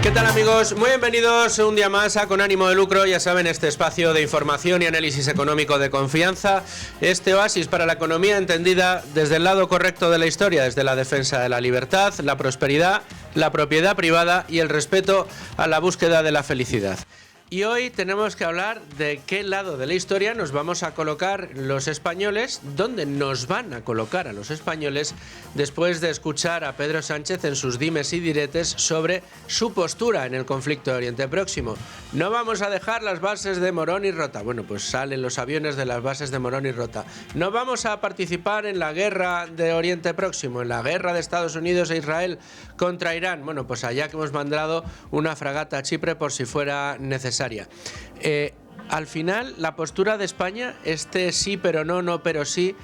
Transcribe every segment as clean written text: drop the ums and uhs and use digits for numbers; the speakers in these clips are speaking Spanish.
¿Qué tal, amigos? Muy bienvenidos un día más a Con Ánimo de Lucro. Ya saben, este espacio de información y análisis económico de confianza, este oasis para la economía entendida desde el lado correcto de la historia, desde la defensa de la libertad, la prosperidad, la propiedad privada y el respeto a la búsqueda de la felicidad. Y hoy tenemos que hablar de qué lado de la historia nos vamos a colocar los españoles, dónde nos van a colocar a los españoles después de escuchar a Pedro Sánchez en sus dimes y diretes sobre su postura en el conflicto de Oriente Próximo. No vamos a dejar las bases de Morón y Rota. Bueno, pues salen los aviones de las bases de Morón y Rota. No vamos a participar en la guerra de Oriente Próximo, en la guerra de Estados Unidos e Israel contra Irán. Bueno, pues allá que hemos mandado una fragata a Chipre por si fuera necesario. Al final, la postura de España, este sí pero no, no pero sí,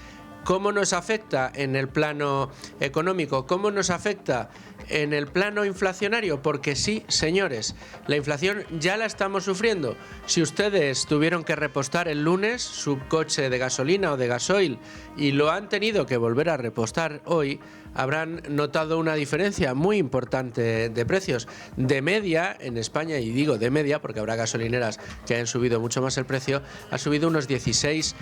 ¿cómo nos afecta en el plano económico? ¿Cómo nos afecta en el plano inflacionario? Porque sí, señores, la inflación ya la estamos sufriendo. Si ustedes tuvieron que repostar el lunes su coche de gasolina o de gasoil y lo han tenido que volver a repostar hoy, habrán notado una diferencia muy importante de precios. De media, en España, y digo de media porque habrá gasolineras que han subido mucho más el precio, ha subido unos 16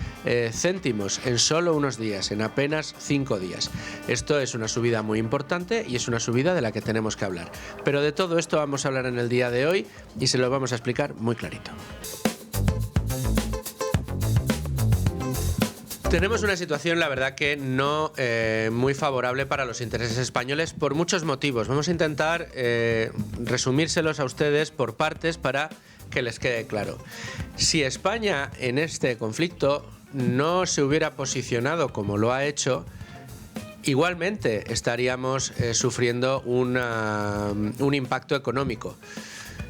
céntimos en solo unos días, en apenas 5 días. Esto es una subida muy importante y es una subida de la que tenemos que hablar. Pero de todo esto vamos a hablar en el día de hoy y se lo vamos a explicar muy clarito. Tenemos una situación, la verdad, que no muy favorable para los intereses españoles por muchos motivos. Vamos a intentar resumírselos a ustedes por partes para que les quede claro. Si España en este conflicto no se hubiera posicionado como lo ha hecho, igualmente estaríamos sufriendo un impacto económico.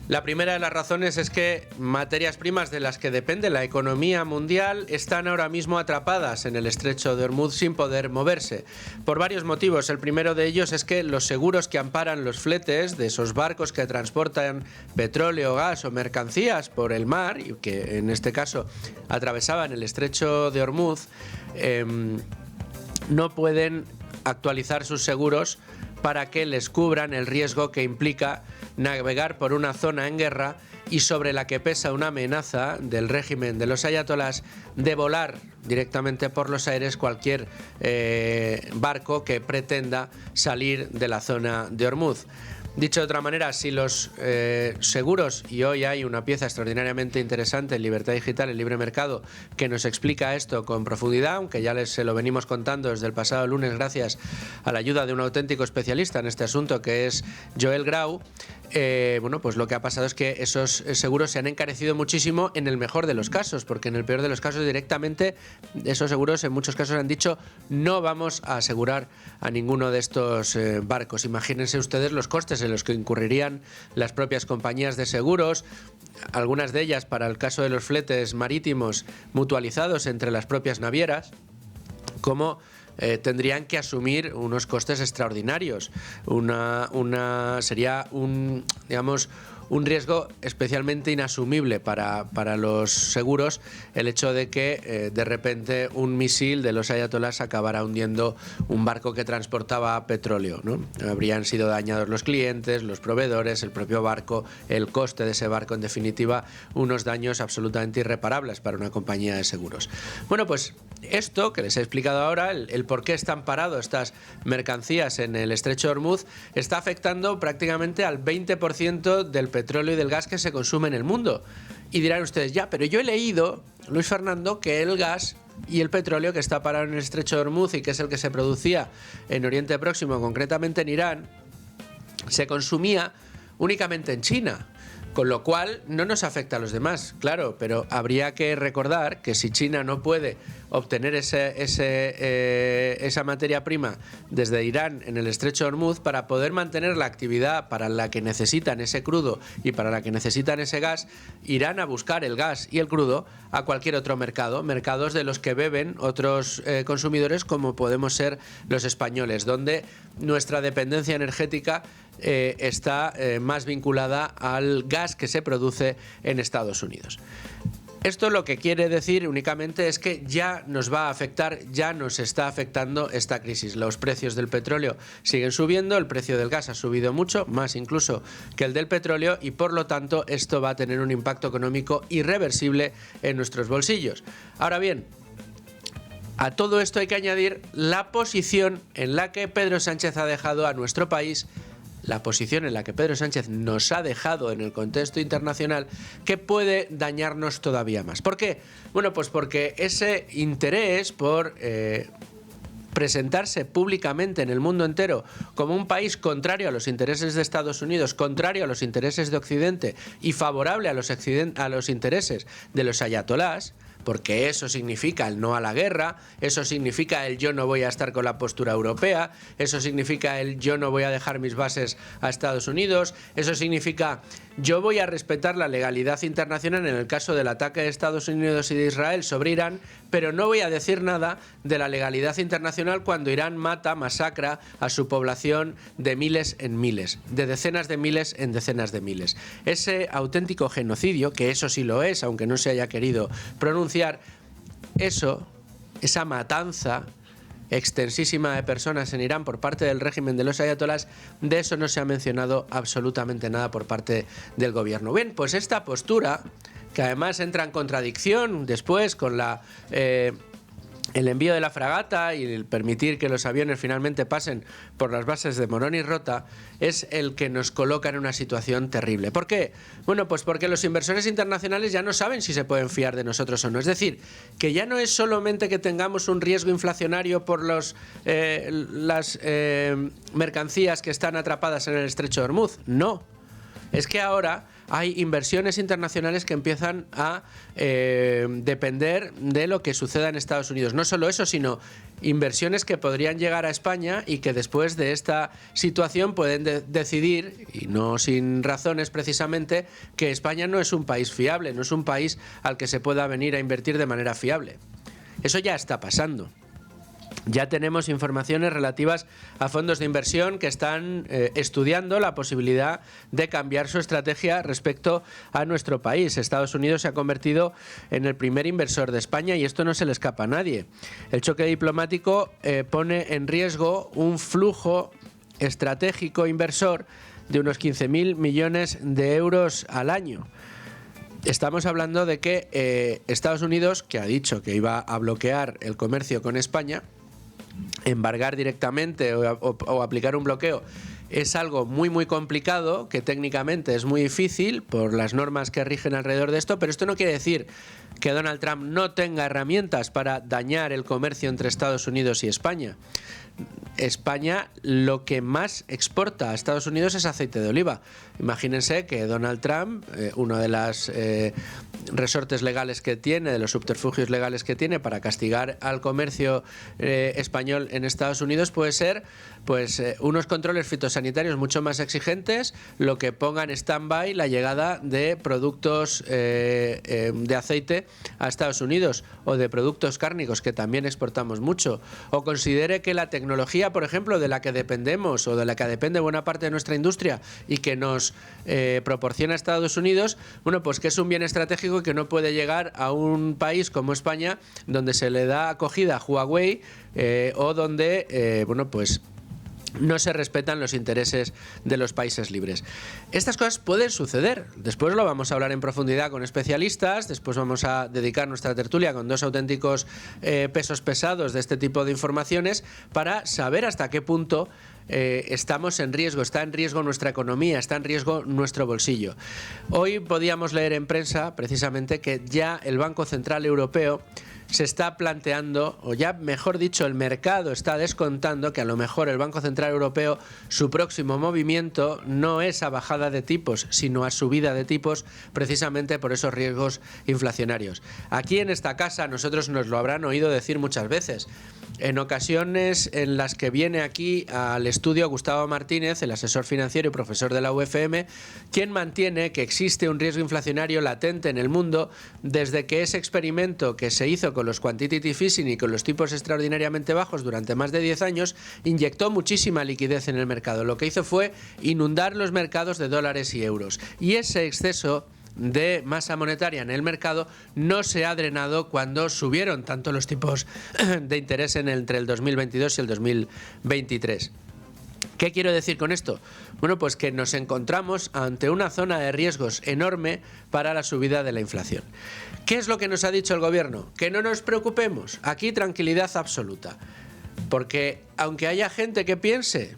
La primera de las razones es que materias primas de las que depende la economía mundial están ahora mismo atrapadas en el estrecho de Hormuz sin poder moverse, por varios motivos. El primero de ellos es que los seguros que amparan los fletes de esos barcos que transportan petróleo, gas o mercancías por el mar, y que en este caso atravesaban el estrecho de Hormuz, no pueden actualizar sus seguros para que les cubran el riesgo que implica navegar por una zona en guerra y sobre la que pesa una amenaza del régimen de los ayatolás de volar directamente por los aires cualquier barco que pretenda salir de la zona de Hormuz. Dicho de otra manera, si los seguros, y hoy hay una pieza extraordinariamente interesante en Libertad Digital, el libre mercado, que nos explica esto con profundidad, aunque ya se lo venimos contando desde el pasado lunes gracias a la ayuda de un auténtico especialista en este asunto que es Joel Grau. Bueno, pues lo que ha pasado es que esos seguros se han encarecido muchísimo en el mejor de los casos, porque en el peor de los casos directamente esos seguros en muchos casos han dicho no vamos a asegurar a ninguno de estos barcos. Imagínense ustedes los costes en los que incurrirían las propias compañías de seguros, algunas de ellas para el caso de los fletes marítimos mutualizados entre las propias navieras, como tendrían que asumir unos costes extraordinarios. Sería un riesgo especialmente inasumible para los seguros el hecho de que de repente un misil de los ayatolás acabara hundiendo un barco que transportaba petróleo, ¿no? Habrían sido dañados los clientes, los proveedores, el propio barco, el coste de ese barco, en definitiva, unos daños absolutamente irreparables para una compañía de seguros. Bueno, pues esto que les he explicado ahora, el por qué están parados estas mercancías en el estrecho de Hormuz, está afectando prácticamente al 20% del petróleo y del gas que se consume en el mundo. Y dirán ustedes, ya, pero yo he leído, Luis Fernando, que el gas y el petróleo que está parado en el estrecho de Hormuz y que es el que se producía en Oriente Próximo, concretamente en Irán, se consumía únicamente en China. Con lo cual no nos afecta a los demás, claro, pero habría que recordar que si China no puede obtener esa materia prima desde Irán en el estrecho de Hormuz, para poder mantener la actividad para la que necesitan ese crudo y para la que necesitan ese gas, irán a buscar el gas y el crudo a cualquier otro mercado, mercados de los que beben otros consumidores como podemos ser los españoles, donde nuestra dependencia energética está más vinculada al gas que se produce en Estados Unidos. Esto lo que quiere decir únicamente es que ya nos va a afectar, ya nos está afectando esta crisis. Los precios del petróleo siguen subiendo, el precio del gas ha subido mucho, más incluso que el del petróleo, y por lo tanto esto va a tener un impacto económico irreversible en nuestros bolsillos. Ahora bien, a todo esto hay que añadir la posición en la que Pedro Sánchez ha dejado a nuestro país, la posición en la que Pedro Sánchez nos ha dejado en el contexto internacional, que puede dañarnos todavía más. ¿Por qué? Bueno, pues porque ese interés por presentarse públicamente en el mundo entero como un país contrario a los intereses de Estados Unidos, contrario a los intereses de Occidente y favorable a los intereses de los ayatolás, porque eso significa el no a la guerra, eso significa el yo no voy a estar con la postura europea, eso significa el yo no voy a dejar mis bases a Estados Unidos, eso significa yo voy a respetar la legalidad internacional en el caso del ataque de Estados Unidos y de Israel sobre Irán, pero no voy a decir nada de la legalidad internacional cuando Irán masacra a su población de miles en miles, de decenas de miles en decenas de miles. Ese auténtico genocidio, que eso sí lo es, aunque no se haya querido pronunciar, esa matanza extensísima de personas en Irán por parte del régimen de los ayatolás, de eso no se ha mencionado absolutamente nada por parte del gobierno. Bien, pues esta postura, que además entra en contradicción después con el envío de la fragata y el permitir que los aviones finalmente pasen por las bases de Morón y Rota, es el que nos coloca en una situación terrible. ¿Por qué? Bueno, pues porque los inversores internacionales ya no saben si se pueden fiar de nosotros o no. Es decir, que ya no es solamente que tengamos un riesgo inflacionario por las mercancías que están atrapadas en el estrecho de Hormuz. No. Es que ahora hay inversiones internacionales que empiezan a depender de lo que suceda en Estados Unidos. No solo eso, sino inversiones que podrían llegar a España y que después de esta situación pueden decidir, y no sin razones precisamente, que España no es un país fiable, no es un país al que se pueda venir a invertir de manera fiable. Eso ya está pasando. Ya tenemos informaciones relativas a fondos de inversión que están estudiando la posibilidad de cambiar su estrategia respecto a nuestro país. Estados Unidos se ha convertido en el primer inversor de España y esto no se le escapa a nadie. El choque diplomático pone en riesgo un flujo estratégico inversor de unos 15.000 millones de euros al año. Estamos hablando de que Estados Unidos, que ha dicho que iba a bloquear el comercio con España, embargar directamente o aplicar un bloqueo, es algo muy muy complicado, que técnicamente es muy difícil por las normas que rigen alrededor de esto, pero esto no quiere decir que Donald Trump no tenga herramientas para dañar el comercio entre Estados Unidos y España. España lo que más exporta a Estados Unidos es aceite de oliva. Imagínense que Donald Trump, uno de las resortes legales que tiene, de los subterfugios legales que tiene para castigar al comercio español en Estados Unidos, puede ser unos controles fitosanitarios mucho más exigentes, lo que ponga en stand-by la llegada de productos de aceite a Estados Unidos, o de productos cárnicos, que también exportamos mucho, o considere que la tecnología, por ejemplo, de la que dependemos o de la que depende buena parte de nuestra industria y que nos proporciona Estados Unidos, bueno, pues que es un bien estratégico y que no puede llegar a un país como España, donde se le da acogida a Huawei o donde, bueno, pues no se respetan los intereses de los países libres. Estas cosas pueden suceder. Después lo vamos a hablar en profundidad con especialistas. Después vamos a dedicar nuestra tertulia con dos auténticos pesos pesados de este tipo de informaciones para saber hasta qué punto estamos en riesgo, está en riesgo nuestra economía, está en riesgo nuestro bolsillo. Hoy podíamos leer en prensa precisamente que ya el Banco Central Europeo se está planteando, o ya mejor dicho, el mercado está descontando que a lo mejor el Banco Central Europeo, su próximo movimiento no es a bajada de tipos, sino a subida de tipos, precisamente por esos riesgos inflacionarios. Aquí en esta casa nosotros nos lo habrán oído decir muchas veces. En ocasiones en las que viene aquí al estudio Gustavo Martínez, el asesor financiero y profesor de la UFM, quien mantiene que existe un riesgo inflacionario latente en el mundo desde que ese experimento que se hizo con los quantitative easing y con los tipos extraordinariamente bajos durante más de 10 años inyectó muchísima liquidez en el mercado. Lo que hizo fue inundar los mercados de dólares y euros. Y ese exceso de masa monetaria en el mercado no se ha drenado cuando subieron tanto los tipos de interés entre el 2022 y el 2023. ¿Qué quiero decir con esto? Bueno, pues que nos encontramos ante una zona de riesgos enorme para la subida de la inflación. ¿Qué es lo que nos ha dicho el gobierno? Que no nos preocupemos, aquí tranquilidad absoluta. Porque aunque haya gente que piense,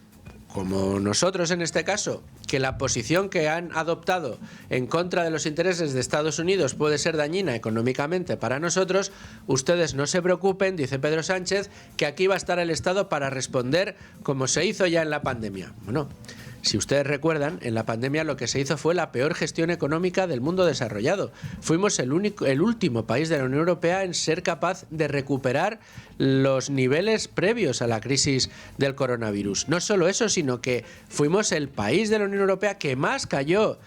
como nosotros en este caso, que la posición que han adoptado en contra de los intereses de Estados Unidos puede ser dañina económicamente para nosotros, ustedes no se preocupen, dice Pedro Sánchez, que aquí va a estar el Estado para responder como se hizo ya en la pandemia. Bueno, si ustedes recuerdan, en la pandemia lo que se hizo fue la peor gestión económica del mundo desarrollado. Fuimos el último país de la Unión Europea en ser capaz de recuperar los niveles previos a la crisis del coronavirus. No solo eso, sino que fuimos el país de la Unión Europea que más cayó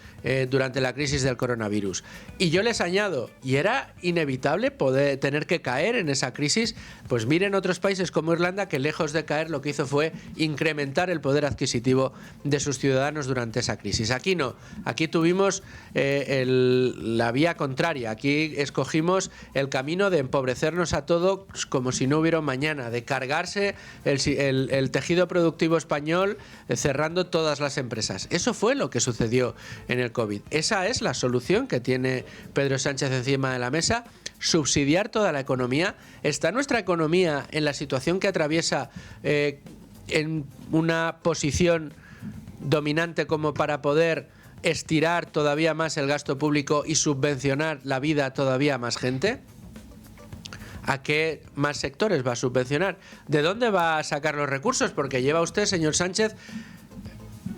durante la crisis del coronavirus. Y yo les añado, y era inevitable poder tener que caer en esa crisis, pues miren otros países como Irlanda, que lejos de caer lo que hizo fue incrementar el poder adquisitivo de sus ciudadanos durante esa crisis. Aquí no, aquí tuvimos la vía contraria, aquí escogimos el camino de empobrecernos a todos como si no hubiera un mañana, de cargarse el tejido productivo español cerrando todas las empresas. Eso fue lo que sucedió en el COVID. Esa es la solución que tiene Pedro Sánchez encima de la mesa, subsidiar toda la economía. ¿Está nuestra economía en la situación que atraviesa en una posición dominante como para poder estirar todavía más el gasto público y subvencionar la vida a todavía más gente? ¿A qué más sectores va a subvencionar? ¿De dónde va a sacar los recursos? Porque lleva usted, señor Sánchez,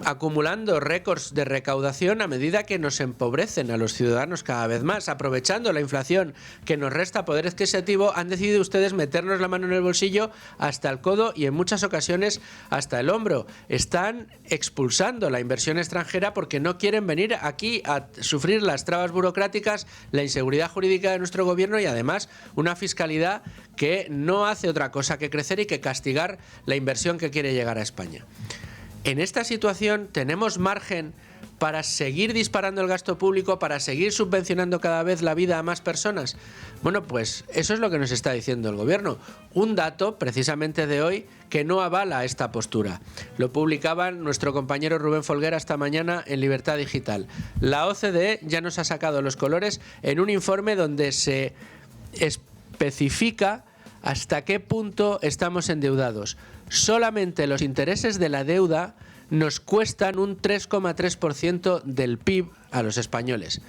acumulando récords de recaudación a medida que nos empobrecen a los ciudadanos cada vez más. Aprovechando la inflación que nos resta poder adquisitivo, han decidido ustedes meternos la mano en el bolsillo hasta el codo y en muchas ocasiones hasta el hombro. Están expulsando la inversión extranjera porque no quieren venir aquí a sufrir las trabas burocráticas, la inseguridad jurídica de nuestro gobierno y además una fiscalidad que no hace otra cosa que crecer y que castigar la inversión que quiere llegar a España. En esta situación tenemos margen para seguir disparando el gasto público, para seguir subvencionando cada vez la vida a más personas. Bueno, pues eso es lo que nos está diciendo el gobierno. Un dato, precisamente de hoy, que no avala esta postura. Lo publicaba nuestro compañero Rubén Folguera esta mañana en Libertad Digital. La OCDE ya nos ha sacado los colores en un informe donde se especifica hasta qué punto estamos endeudados. Solamente los intereses de la deuda nos cuestan un 3,3% del PIB a los españoles.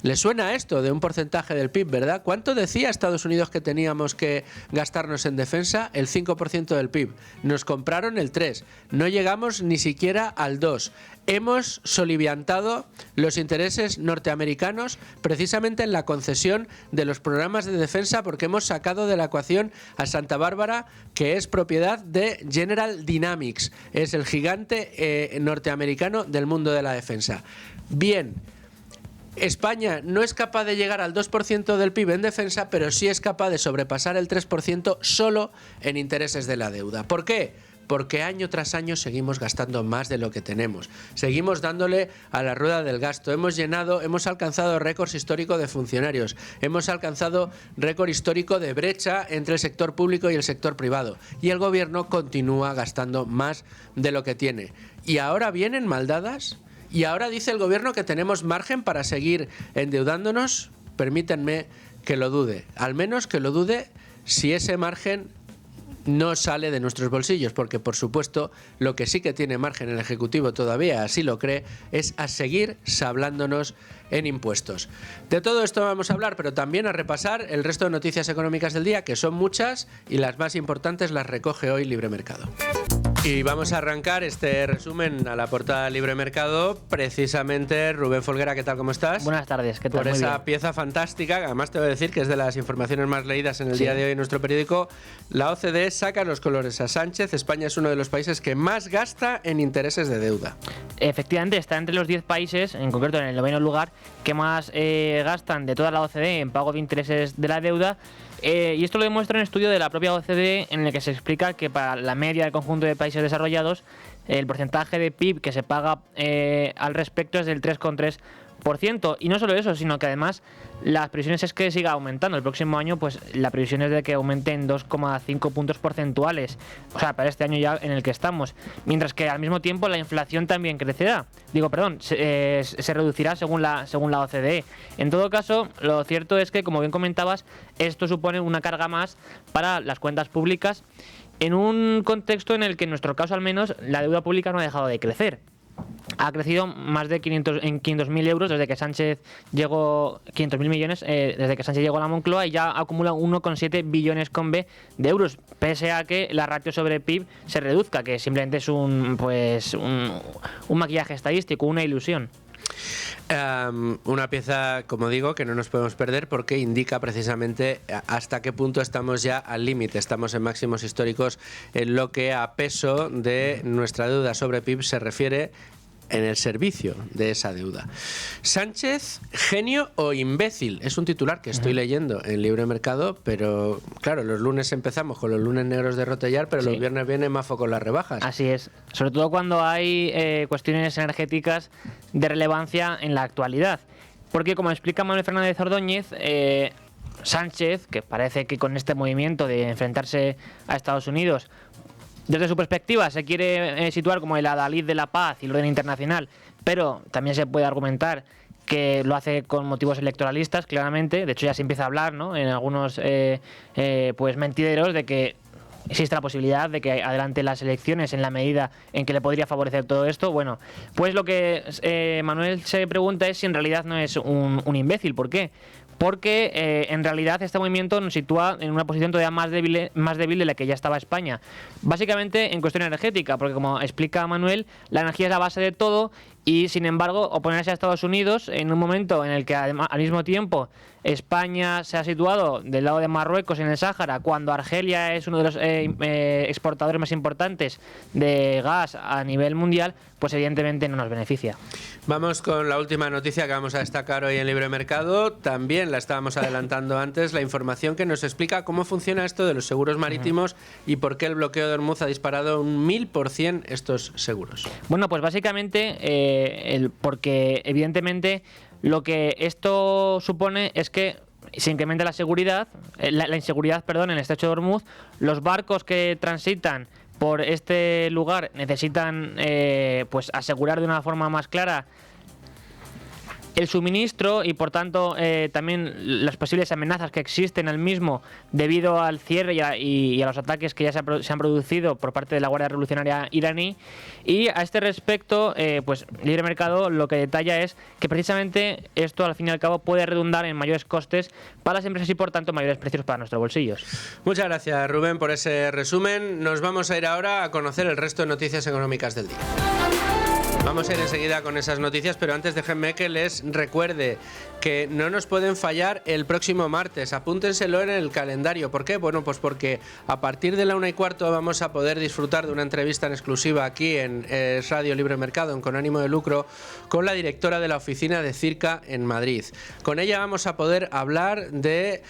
¿Les suena esto de un porcentaje del PIB, verdad? ¿Cuánto decía Estados Unidos que teníamos que gastarnos en defensa? El 5% del PIB. Nos compraron el 3%. No llegamos ni siquiera al 2%. Hemos soliviantado los intereses norteamericanos precisamente en la concesión de los programas de defensa porque hemos sacado de la ecuación a Santa Bárbara, que es propiedad de General Dynamics. Es el gigante norteamericano del mundo de la defensa. Bien. España no es capaz de llegar al 2% del PIB en defensa, pero sí es capaz de sobrepasar el 3% solo en intereses de la deuda. ¿Por qué? Porque año tras año seguimos gastando más de lo que tenemos. Seguimos dándole a la rueda del gasto. Hemos alcanzado récords históricos de funcionarios. Hemos alcanzado récord histórico de brecha entre el sector público y el sector privado. Y el gobierno continúa gastando más de lo que tiene. ¿Y ahora vienen maldadas? Y ahora dice el gobierno que tenemos margen para seguir endeudándonos. Permítanme que lo dude. Al menos que lo dude si ese margen no sale de nuestros bolsillos, porque por supuesto lo que sí que tiene margen el Ejecutivo todavía, así lo cree, es a seguir sablándonos en impuestos. De todo esto vamos a hablar, pero también a repasar el resto de noticias económicas del día, que son muchas y las más importantes las recoge hoy Libre Mercado. Y vamos a arrancar este resumen a la portada de Libre Mercado, precisamente Rubén Folguera, ¿qué tal? ¿Cómo estás? Buenas tardes, ¿qué tal? Por esa pieza fantástica, además te voy a decir que es de las informaciones más leídas en el día de hoy en nuestro periódico. La OCDE saca los colores a Sánchez. España es uno de los países que más gasta en intereses de deuda. Efectivamente, está entre los 10 países, en concreto en el 9º lugar, que más gastan de toda la OCDE en pago de intereses de la deuda. Y esto lo demuestra un estudio de la propia OCDE en el que se explica que para la media del conjunto de países desarrollados el porcentaje de PIB que se paga al respecto es del 3,3%. Y no solo eso, sino que además las previsiones es que siga aumentando. El próximo año, pues la previsión es de que aumente en 2,5 puntos porcentuales. O sea, para este año ya en el que estamos. Mientras que al mismo tiempo la inflación también crecerá. Se reducirá según la OCDE. En todo caso, lo cierto es que, como bien comentabas, esto supone una carga más para las cuentas públicas en un contexto en el que, en nuestro caso al menos, la deuda pública no ha dejado de crecer. Ha crecido más de 500.000 euros desde que Sánchez llegó, 500.000 millones desde que Sánchez llegó a la Moncloa, y ya acumula 1,7 billones con B de euros, pese a que la ratio sobre PIB se reduzca, que simplemente es un maquillaje estadístico, una ilusión. Una pieza, como digo, que no nos podemos perder porque indica precisamente hasta qué punto estamos ya al límite. Estamos en máximos históricos en lo que a peso de nuestra deuda sobre PIB se refiere, en el servicio de esa deuda. Sánchez, genio o imbécil, es un titular que estoy leyendo en Libre Mercado, pero claro, los lunes empezamos con los lunes negros de Rotellar, pero los viernes viene Mafo con las rebajas. Así es, sobre todo cuando hay cuestiones energéticas de relevancia en la actualidad, porque, como explica Manuel Fernández Ordóñez, Sánchez, que parece que con este movimiento de enfrentarse a Estados Unidos, desde su perspectiva se quiere situar como el adalid de la paz y el orden internacional, pero también se puede argumentar que lo hace con motivos electoralistas, claramente. De hecho, ya se empieza a hablar, ¿no?, en algunos pues mentideros, de que existe la posibilidad de que adelante las elecciones en la medida en que le podría favorecer todo esto. Bueno, pues lo que Manuel se pregunta es si en realidad no es un imbécil. ¿Por qué? Porque en realidad este movimiento nos sitúa en una posición todavía más débil de la que ya estaba España. Básicamente en cuestión energética, porque, como explica Manuel, la energía es la base de todo, y sin embargo oponerse a Estados Unidos en un momento en el que al mismo tiempo España se ha situado del lado de Marruecos en el Sáhara, cuando Argelia es uno de los exportadores más importantes de gas a nivel mundial, pues evidentemente no nos beneficia. Vamos con la última noticia que vamos a destacar hoy en Libre Mercado. También la estábamos adelantando antes, la información que nos explica cómo funciona esto de los seguros marítimos y por qué el bloqueo de Hormuz ha disparado un 1000% estos seguros. Bueno, pues básicamente porque evidentemente lo que esto supone es que se incrementa la inseguridad, en el estrecho de Hormuz. Los barcos que transitan por este lugar necesitan pues asegurar de una forma más clara el suministro, y por tanto también las posibles amenazas que existen al mismo debido al cierre y a los ataques que ya se han producido por parte de la Guardia Revolucionaria iraní. Y a este respecto, pues Libre Mercado lo que detalla es que precisamente esto, al fin y al cabo, puede redundar en mayores costes para las empresas y por tanto mayores precios para nuestros bolsillos. Muchas gracias, Rubén, por ese resumen. Nos vamos a ir ahora a conocer el resto de noticias económicas del día. Vamos a ir enseguida con esas noticias, pero antes déjenme que les recuerde que no nos pueden fallar el próximo martes. Apúntenselo en el calendario. ¿Por qué? Bueno, pues porque a partir de la 1:15 vamos a poder disfrutar de una entrevista en exclusiva aquí en Radio Libre Mercado, en Con Ánimo de Lucro, con la directora de la oficina de Circa en Madrid. Con ella vamos a poder hablar de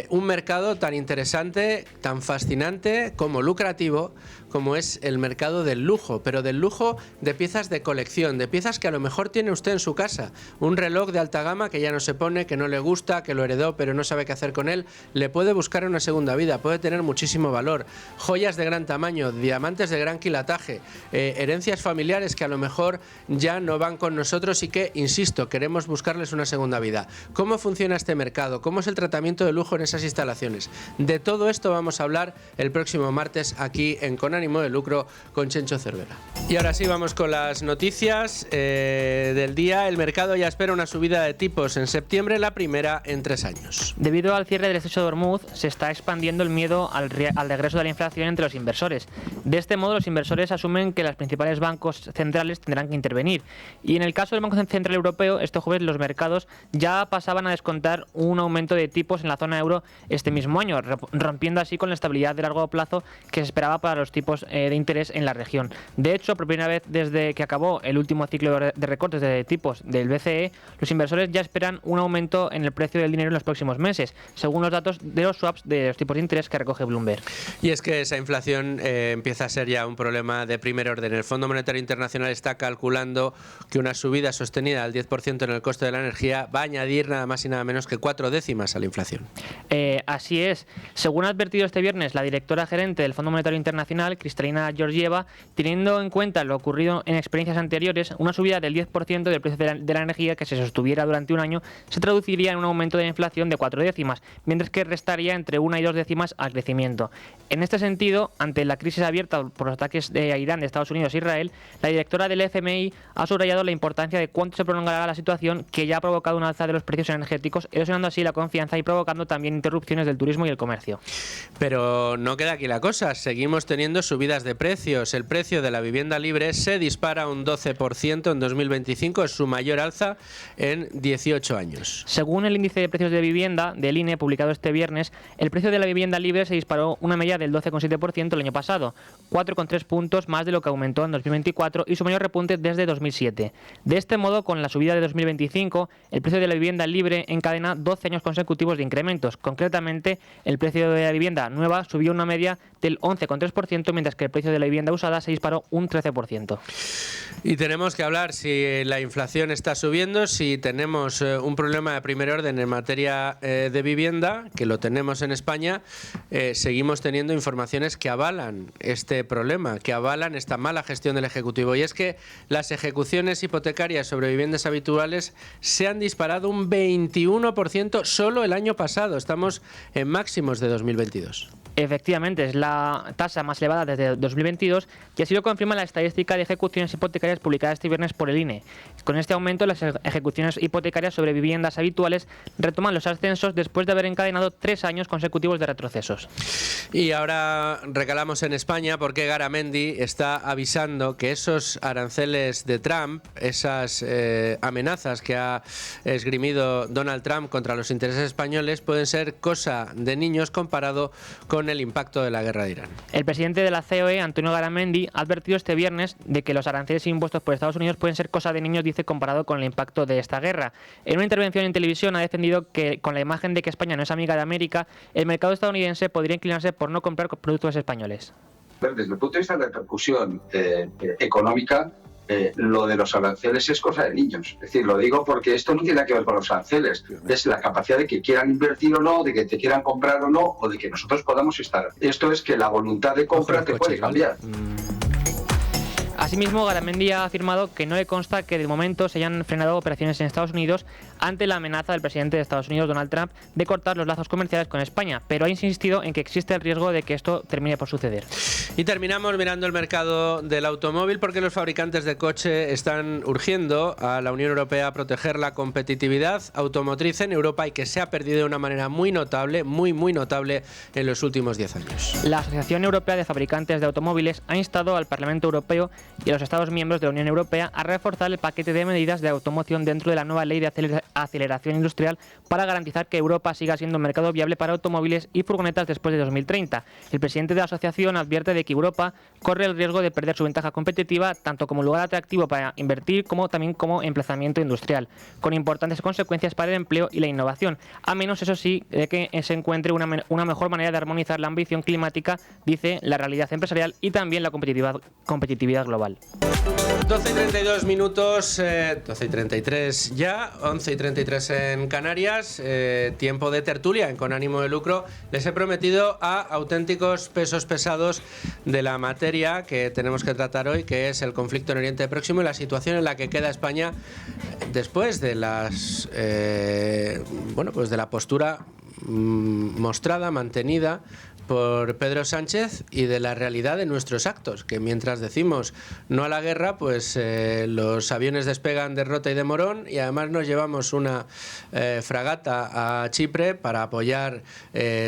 un mercado tan interesante, tan fascinante como lucrativo, como es el mercado del lujo, pero del lujo de piezas de colección, de piezas que a lo mejor tiene usted en su casa. Un reloj de alta gama que ya no se pone, que no le gusta, que lo heredó pero no sabe qué hacer con él, le puede buscar una segunda vida, puede tener muchísimo valor. Joyas de gran tamaño, diamantes de gran quilataje, herencias familiares que a lo mejor ya no van con nosotros y que, insisto, queremos buscarles una segunda vida. ¿Cómo funciona este mercado? ¿Cómo es el tratamiento de lujo en esas instalaciones? De todo esto vamos a hablar el próximo martes aquí en Con Ánimo de Lucro con Chencho Cervera. Y ahora sí, vamos con las noticias del día. El mercado ya espera una subida de tipos en septiembre, la primera en 3 años. Debido al cierre del estrecho de Hormuz, se está expandiendo el miedo al regreso de la inflación entre los inversores. De este modo, los inversores asumen que los principales bancos centrales tendrán que intervenir. Y en el caso del Banco Central Europeo, este jueves los mercados ya pasaban a descontar un aumento de tipos en la zona euro este mismo año, rompiendo así con la estabilidad de largo plazo que se esperaba para los tipos tipos de interés en la región. De hecho, por primera vez desde que acabó el último ciclo de recortes de tipos del BCE, los inversores ya esperan un aumento en el precio del dinero en los próximos meses, según los datos de los swaps de los tipos de interés que recoge Bloomberg. Y es que esa inflación empieza a ser ya un problema de primer orden. El Fondo Monetario Internacional está calculando que una subida sostenida al 10% en el coste de la energía va a añadir nada más y nada menos que 4 décimas a la inflación. Así es. Según ha advertido este viernes la directora gerente del Fondo Monetario Internacional, Kristalina Georgieva, teniendo en cuenta lo ocurrido en experiencias anteriores, una subida del 10% del precio de la energía que se sostuviera durante un año se traduciría en un aumento de la inflación de 4 décimas, mientras que restaría entre 1 y 2 décimas al crecimiento. En este sentido, ante la crisis abierta por los ataques de Irán, de Estados Unidos e Israel, la directora del FMI ha subrayado la importancia de cuánto se prolongará la situación, que ya ha provocado un alza de los precios energéticos, erosionando así la confianza y provocando también interrupciones del turismo y el comercio. Pero no queda aquí la cosa, seguimos teniendo subidas de precios. El precio de la vivienda libre se dispara un 12% en 2025, es su mayor alza en 18 años. Según el índice de precios de vivienda del INE publicado este viernes, el precio de la vivienda libre se disparó una media del 12,7% el año pasado, 4,3 puntos más de lo que aumentó en 2024 y su mayor repunte desde 2007. De este modo, con la subida de 2025, el precio de la vivienda libre encadena 12 años consecutivos de incrementos. Concretamente, el precio de la vivienda nueva subió una media del 11,3%, mientras que el precio de la vivienda usada se disparó un 13%. Y tenemos que hablar si la inflación está subiendo, si tenemos un problema de primer orden en materia de vivienda, que lo tenemos en España. Seguimos teniendo informaciones que avalan este problema, que avalan esta mala gestión del Ejecutivo. Y es que las ejecuciones hipotecarias sobre viviendas habituales se han disparado un 21% solo el año pasado. Estamos en máximos de 2022. Efectivamente, es la tasa más elevada desde 2022 y así lo confirma la estadística de ejecuciones hipotecarias publicada este viernes por el INE. Con este aumento, las ejecuciones hipotecarias sobre viviendas habituales retoman los ascensos después de haber encadenado 3 años consecutivos de retrocesos. Y ahora recalamos en España porque Garamendi está avisando que esos aranceles de Trump, esas amenazas que ha esgrimido Donald Trump contra los intereses españoles, pueden ser cosa de niños comparado con el impacto de la guerra de Irán. El presidente de la COE, Antonio Garamendi, ha advertido este viernes de que los aranceles impuestos por Estados Unidos pueden ser cosa de niños, dice, comparado con el impacto de esta guerra. En una intervención en televisión ha defendido que, con la imagen de que España no es amiga de América, el mercado estadounidense podría inclinarse por no comprar productos españoles. Desde el punto de vista de la repercusión económica, lo de los aranceles es cosa de niños. Es decir, lo digo porque esto no tiene nada que ver con los aranceles. Es la capacidad de que quieran invertir o no, de que te quieran comprar o no, o de que nosotros podamos estar. Esto es que la voluntad de compra te puede cambiar. Asimismo, Garamendi ha afirmado que no le consta que de momento se hayan frenado operaciones en Estados Unidos ante la amenaza del presidente de Estados Unidos, Donald Trump, de cortar los lazos comerciales con España, pero ha insistido en que existe el riesgo de que esto termine por suceder. Y terminamos mirando el mercado del automóvil porque los fabricantes de coche están urgiendo a la Unión Europea a proteger la competitividad automotriz en Europa y que se ha perdido de una manera muy notable, muy notable en los últimos 10 años. La Asociación Europea de Fabricantes de Automóviles ha instado al Parlamento Europeo y a los Estados miembros de la Unión Europea a reforzar el paquete de medidas de automoción dentro de la nueva ley de aceleración industrial para garantizar que Europa siga siendo un mercado viable para automóviles y furgonetas después de 2030. El presidente de la asociación advierte de que Europa corre el riesgo de perder su ventaja competitiva tanto como lugar atractivo para invertir como también como emplazamiento industrial, con importantes consecuencias para el empleo y la innovación, a menos, eso sí, de que se encuentre una mejor manera de armonizar la ambición climática, dice, la realidad empresarial y también la competitividad global. 12 y 32 minutos, 12 y 33 ya, 11 y 33 en Canarias, tiempo de tertulia en Con Ánimo de Lucro. Les he prometido a auténticos pesos pesados de la materia que tenemos que tratar hoy, que es el conflicto en Oriente Próximo y la situación en la que queda España después de las pues de la postura mostrada, mantenida por Pedro Sánchez y de la realidad de nuestros actos, que mientras decimos no a la guerra, pues los aviones despegan de Rota y de Morón y además nos llevamos una fragata a Chipre para apoyar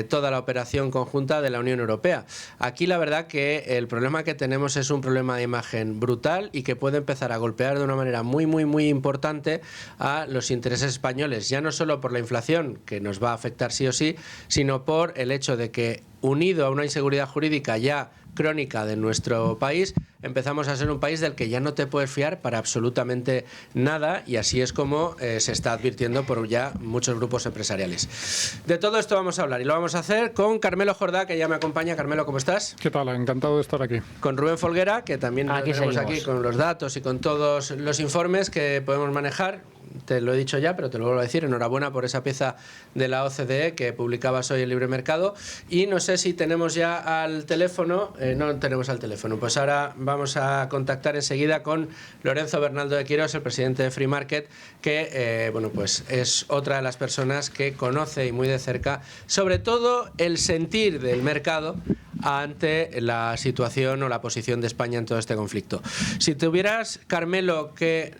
toda la operación conjunta de la Unión Europea. Aquí la verdad que el problema que tenemos es un problema de imagen brutal y que puede empezar a golpear de una manera muy importante a los intereses españoles, ya no solo por la inflación, que nos va a afectar sí o sí, sino por el hecho de que unido a una inseguridad jurídica ya crónica de nuestro país, empezamos a ser un país del que ya no te puedes fiar para absolutamente nada, y así es como se está advirtiendo por ya muchos grupos empresariales. De todo esto vamos a hablar y lo vamos a hacer con Carmelo Jordá, que ya me acompaña. Carmelo, ¿cómo estás? ¿Qué tal? Encantado de estar aquí. Con Rubén Folguera, que también lo tenemos aquí con los datos y con todos los informes que podemos manejar. Te lo he dicho ya, pero te lo vuelvo a decir. Enhorabuena por esa pieza de la OCDE que publicabas hoy en Libre Mercado. Y no sé si tenemos ya al teléfono. No tenemos al teléfono. Pues ahora vamos a contactar enseguida con Lorenzo Bernaldo de Quirós, el presidente de Free Market, que bueno, pues es otra de las personas que conoce y muy de cerca, sobre todo el sentir del mercado ante la situación o la posición de España en todo este conflicto. Si tuvieras, Carmelo, que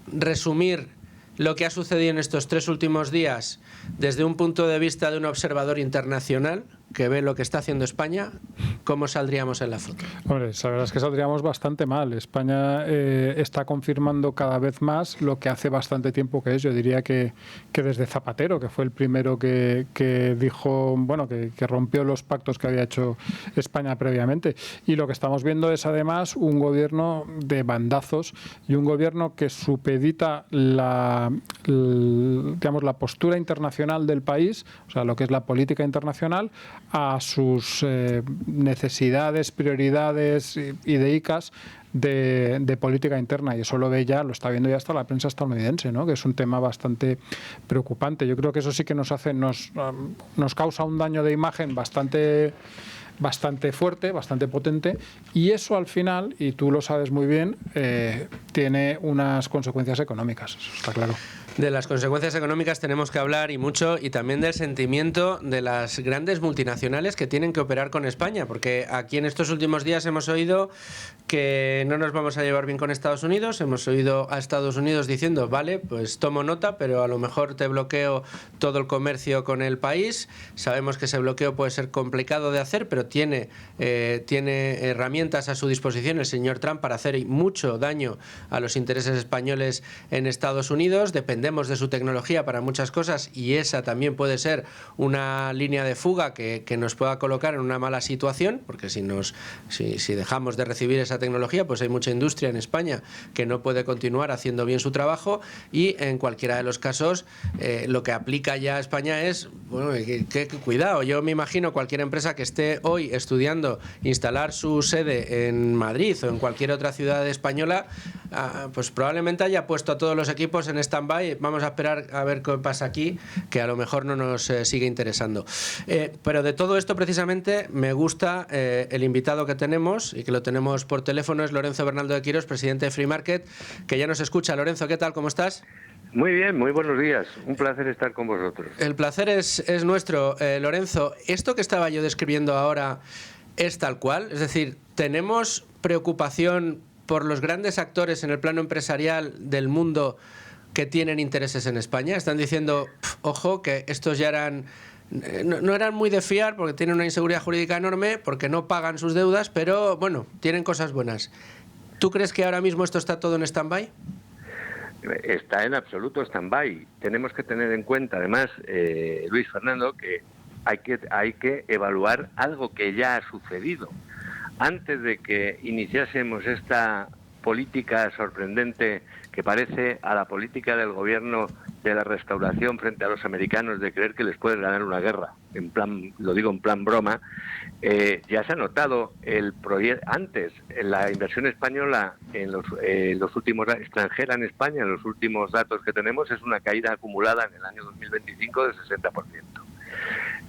resumir lo que ha sucedido en estos 3 últimos días desde un punto de vista de un observador internacional que ve lo que está haciendo España, ¿cómo saldríamos en la foto? Hombre, la verdad es que saldríamos bastante mal. España está confirmando cada vez más lo que hace bastante tiempo que es. Yo diría que desde Zapatero, que fue el primero que dijo, bueno, que rompió los pactos que había hecho España previamente. Y lo que estamos viendo es además un gobierno de bandazos y un gobierno que supedita digamos, la postura internacional del país, o sea, lo que es la política internacional, a sus necesidades, prioridades ideicas de política interna, y eso lo está viendo ya hasta la prensa estadounidense, ¿no? Que es un tema bastante preocupante. Yo creo que eso sí que nos causa un daño de imagen bastante fuerte, bastante potente, y eso al final, y tú lo sabes muy bien, tiene unas consecuencias económicas, eso está claro. De las consecuencias económicas tenemos que hablar y mucho, y también del sentimiento de las grandes multinacionales que tienen que operar con España, porque aquí en estos últimos días hemos oído que no nos vamos a llevar bien con Estados Unidos, hemos oído a Estados Unidos diciendo, vale, pues tomo nota, pero a lo mejor te bloqueo todo el comercio con el país. Sabemos que ese bloqueo puede ser complicado de hacer, pero tiene herramientas a su disposición el señor Trump para hacer mucho daño a los intereses españoles en Estados Unidos. Dependemos de su tecnología para muchas cosas, y esa también puede ser una línea de fuga que nos pueda colocar en una mala situación, porque si dejamos de recibir esa tecnología, pues hay mucha industria en España que no puede continuar haciendo bien su trabajo, y en cualquiera de los casos lo que aplica ya España es, bueno, que cuidado. Yo me imagino cualquier empresa que esté hoy estudiando instalar su sede en Madrid o en cualquier otra ciudad española, pues probablemente haya puesto a todos los equipos en stand-by. Vamos a esperar a ver qué pasa aquí, que a lo mejor no nos sigue interesando. Pero de todo esto precisamente me gusta el invitado que tenemos, y que lo tenemos por teléfono, es Lorenzo Bernaldo de Quirós, presidente de Free Market, que ya nos escucha. Lorenzo, ¿qué tal? ¿Cómo estás? Muy bien, muy buenos días. Un placer estar con vosotros. El placer es nuestro. Lorenzo, esto que estaba yo describiendo ahora es tal cual, es decir, tenemos preocupación por los grandes actores en el plano empresarial del mundo que tienen intereses en España. Están diciendo, ojo, que estos ya no eran muy de fiar porque tienen una inseguridad jurídica enorme, porque no pagan sus deudas, pero bueno, tienen cosas buenas. ¿Tú crees que ahora mismo esto está todo en stand-by? Está en absoluto stand-by. Tenemos que tener en cuenta, además, Luis Fernando, que hay que evaluar algo que ya ha sucedido. Antes de que iniciásemos esta política sorprendente que parece a la política del gobierno de la restauración frente a los americanos de creer que les puedes ganar una guerra, en plan, lo digo en plan broma, ya se ha notado antes la inversión española en los últimos extranjera en España, en los últimos datos que tenemos, es una caída acumulada en el año 2025 del 60%.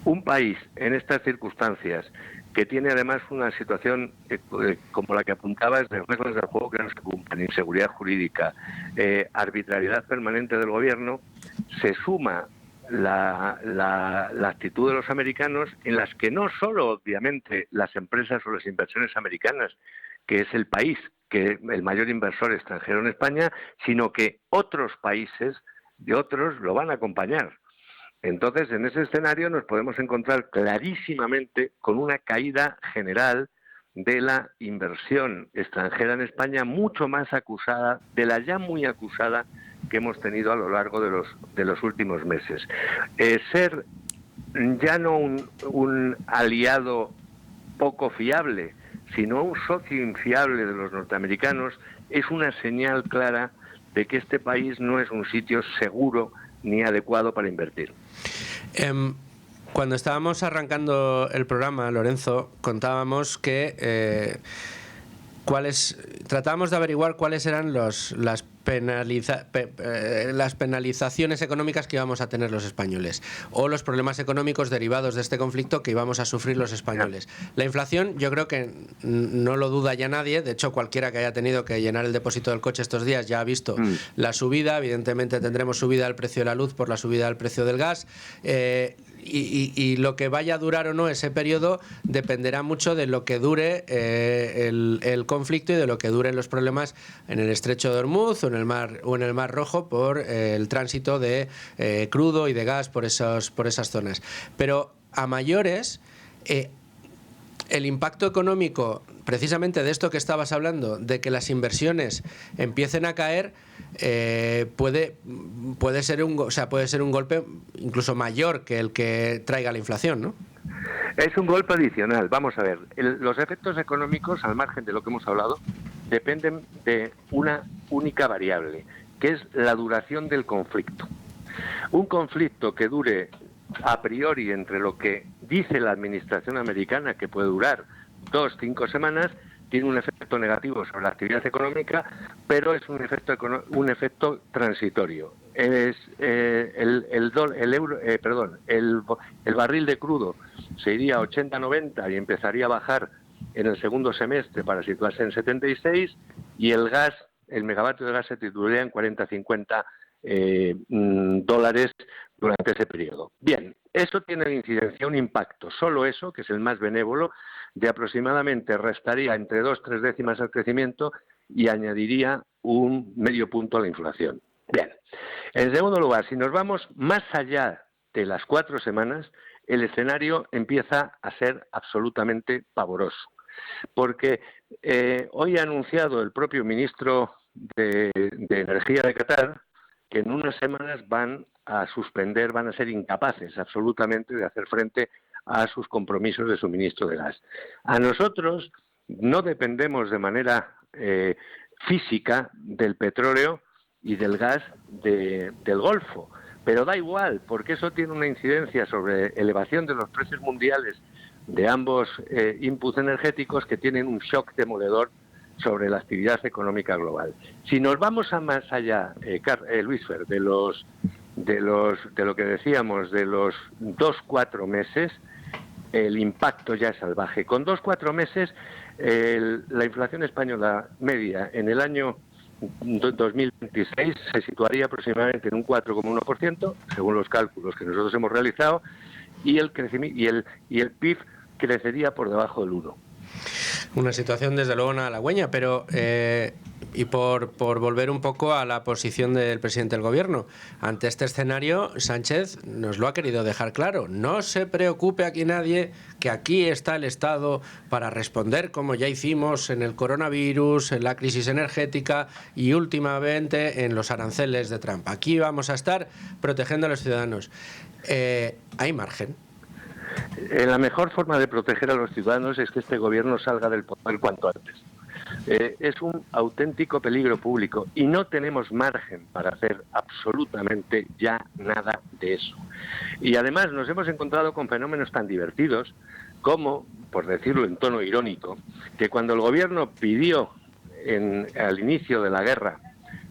Un país en estas circunstancias, que tiene además una situación como la que apuntabas, de reglas del juego que no se cumplen, inseguridad jurídica, arbitrariedad permanente del gobierno, se suma la actitud de los americanos, en las que no solo obviamente las empresas o las inversiones americanas, que es el país que el mayor inversor extranjero en España, sino que otros países de otros lo van a acompañar. Entonces, en ese escenario nos podemos encontrar clarísimamente con una caída general de la inversión extranjera en España, mucho más acusada, de la ya muy acusada que hemos tenido a lo largo de los últimos meses. Ser ya no un aliado poco fiable, sino un socio infiable de los norteamericanos, es una señal clara de que este país no es un sitio seguro ni adecuado para invertir. Cuando estábamos arrancando el programa, Lorenzo, contábamos que tratábamos de averiguar cuáles eran las penalizaciones económicas que íbamos a tener los españoles, o los problemas económicos derivados de este conflicto que íbamos a sufrir los españoles. La inflación, yo creo que no lo duda ya nadie. De hecho, cualquiera que haya tenido que llenar el depósito del coche estos días ya ha visto la subida. Evidentemente tendremos subida del precio de la luz por la subida del precio del gas. Y lo que vaya a durar o no ese periodo dependerá mucho de lo que dure el conflicto y de lo que duren los problemas en el estrecho de Hormuz o en el Mar Rojo por el tránsito de crudo y de gas por esas zonas. Pero a mayores, el impacto económico precisamente de esto que estabas hablando, de que las inversiones empiecen a caer, puede ser un golpe incluso mayor que el que traiga la inflación, ¿no? Es un golpe adicional. Vamos a ver, los efectos económicos, al margen de lo que hemos hablado, dependen de una única variable, que es la duración del conflicto. Un conflicto que dure a priori entre lo que dice la administración americana, que puede durar 2-5 semanas, tiene un efecto negativo sobre la actividad económica, pero es un efecto transitorio. El barril de crudo se iría a 80-90 y empezaría a bajar en el segundo semestre para situarse en 76, y el megavatio de gas se titularía en 40-50 dólares durante ese periodo. Bien, eso tiene de incidencia un impacto, solo eso, que es el más benévolo, de aproximadamente restaría entre 2-3 décimas al crecimiento y añadiría un medio punto a la inflación. Bien, en segundo lugar, si nos vamos más allá de las 4 semanas, el escenario empieza a ser absolutamente pavoroso, porque hoy ha anunciado el propio ministro de Energía de Qatar que en unas semanas van a ser incapaces absolutamente de hacer frente a sus compromisos de suministro de gas. A nosotros no dependemos de manera física del petróleo y del gas del Golfo, pero da igual, porque eso tiene una incidencia sobre elevación de los precios mundiales de ambos inputs energéticos que tienen un shock demoledor sobre la actividad económica global. Si nos vamos a más allá, Luis Fer, de lo que decíamos, de los 2-4 meses, el impacto ya es salvaje. Con 2-4 meses, la inflación española media en el año 2026 se situaría aproximadamente en un 4,1%, según los cálculos que nosotros hemos realizado, y el PIB crecería por debajo del 1%. Una situación desde luego una halagüeña, pero y por volver un poco a la posición del presidente del gobierno, ante este escenario Sánchez nos lo ha querido dejar claro: no se preocupe aquí nadie, que aquí está el Estado para responder, como ya hicimos en el coronavirus, en la crisis energética y últimamente en los aranceles de Trump. Aquí vamos a estar protegiendo a los ciudadanos. ¿Hay margen? La mejor forma de proteger a los ciudadanos es que este gobierno salga del poder cuanto antes. Es un auténtico peligro público y no tenemos margen para hacer absolutamente ya nada de eso. Y además nos hemos encontrado con fenómenos tan divertidos como, por decirlo en tono irónico, que cuando el gobierno pidió al inicio de la guerra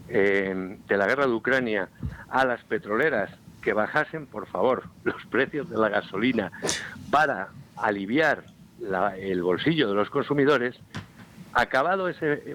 de Ucrania a las petroleras que bajasen, por favor, los precios de la gasolina para aliviar el bolsillo de los consumidores,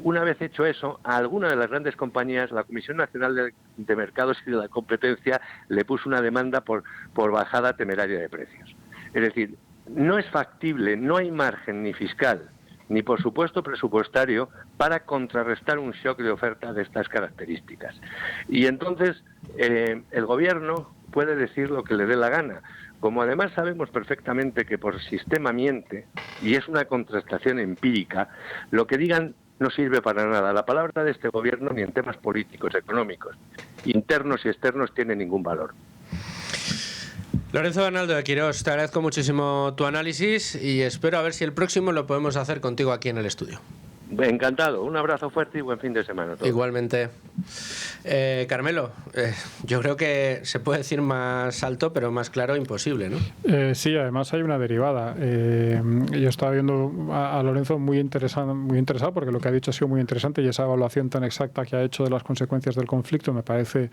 una vez hecho eso, a alguna de las grandes compañías, la Comisión Nacional de Mercados y de la Competencia le puso una demanda por bajada temeraria de precios. Es decir, no es factible, no hay margen ni fiscal, ni por supuesto presupuestario para contrarrestar un shock de oferta de estas características. Y entonces el gobierno puede decir lo que le dé la gana. Como además sabemos perfectamente que por sistema miente, y es una contrastación empírica, lo que digan no sirve para nada. La palabra de este gobierno, ni en temas políticos, económicos, internos y externos, tiene ningún valor. Lorenzo Arnaldo de Quirós, te agradezco muchísimo tu análisis y espero a ver si el próximo lo podemos hacer contigo aquí en el estudio. Encantado, un abrazo fuerte y buen fin de semana a todos. Igualmente. Carmelo, yo creo que se puede decir más alto, pero más claro imposible, ¿no? Sí, además hay una derivada. Yo estaba viendo a Lorenzo muy interesado, porque lo que ha dicho ha sido muy interesante y esa evaluación tan exacta que ha hecho de las consecuencias del conflicto me parece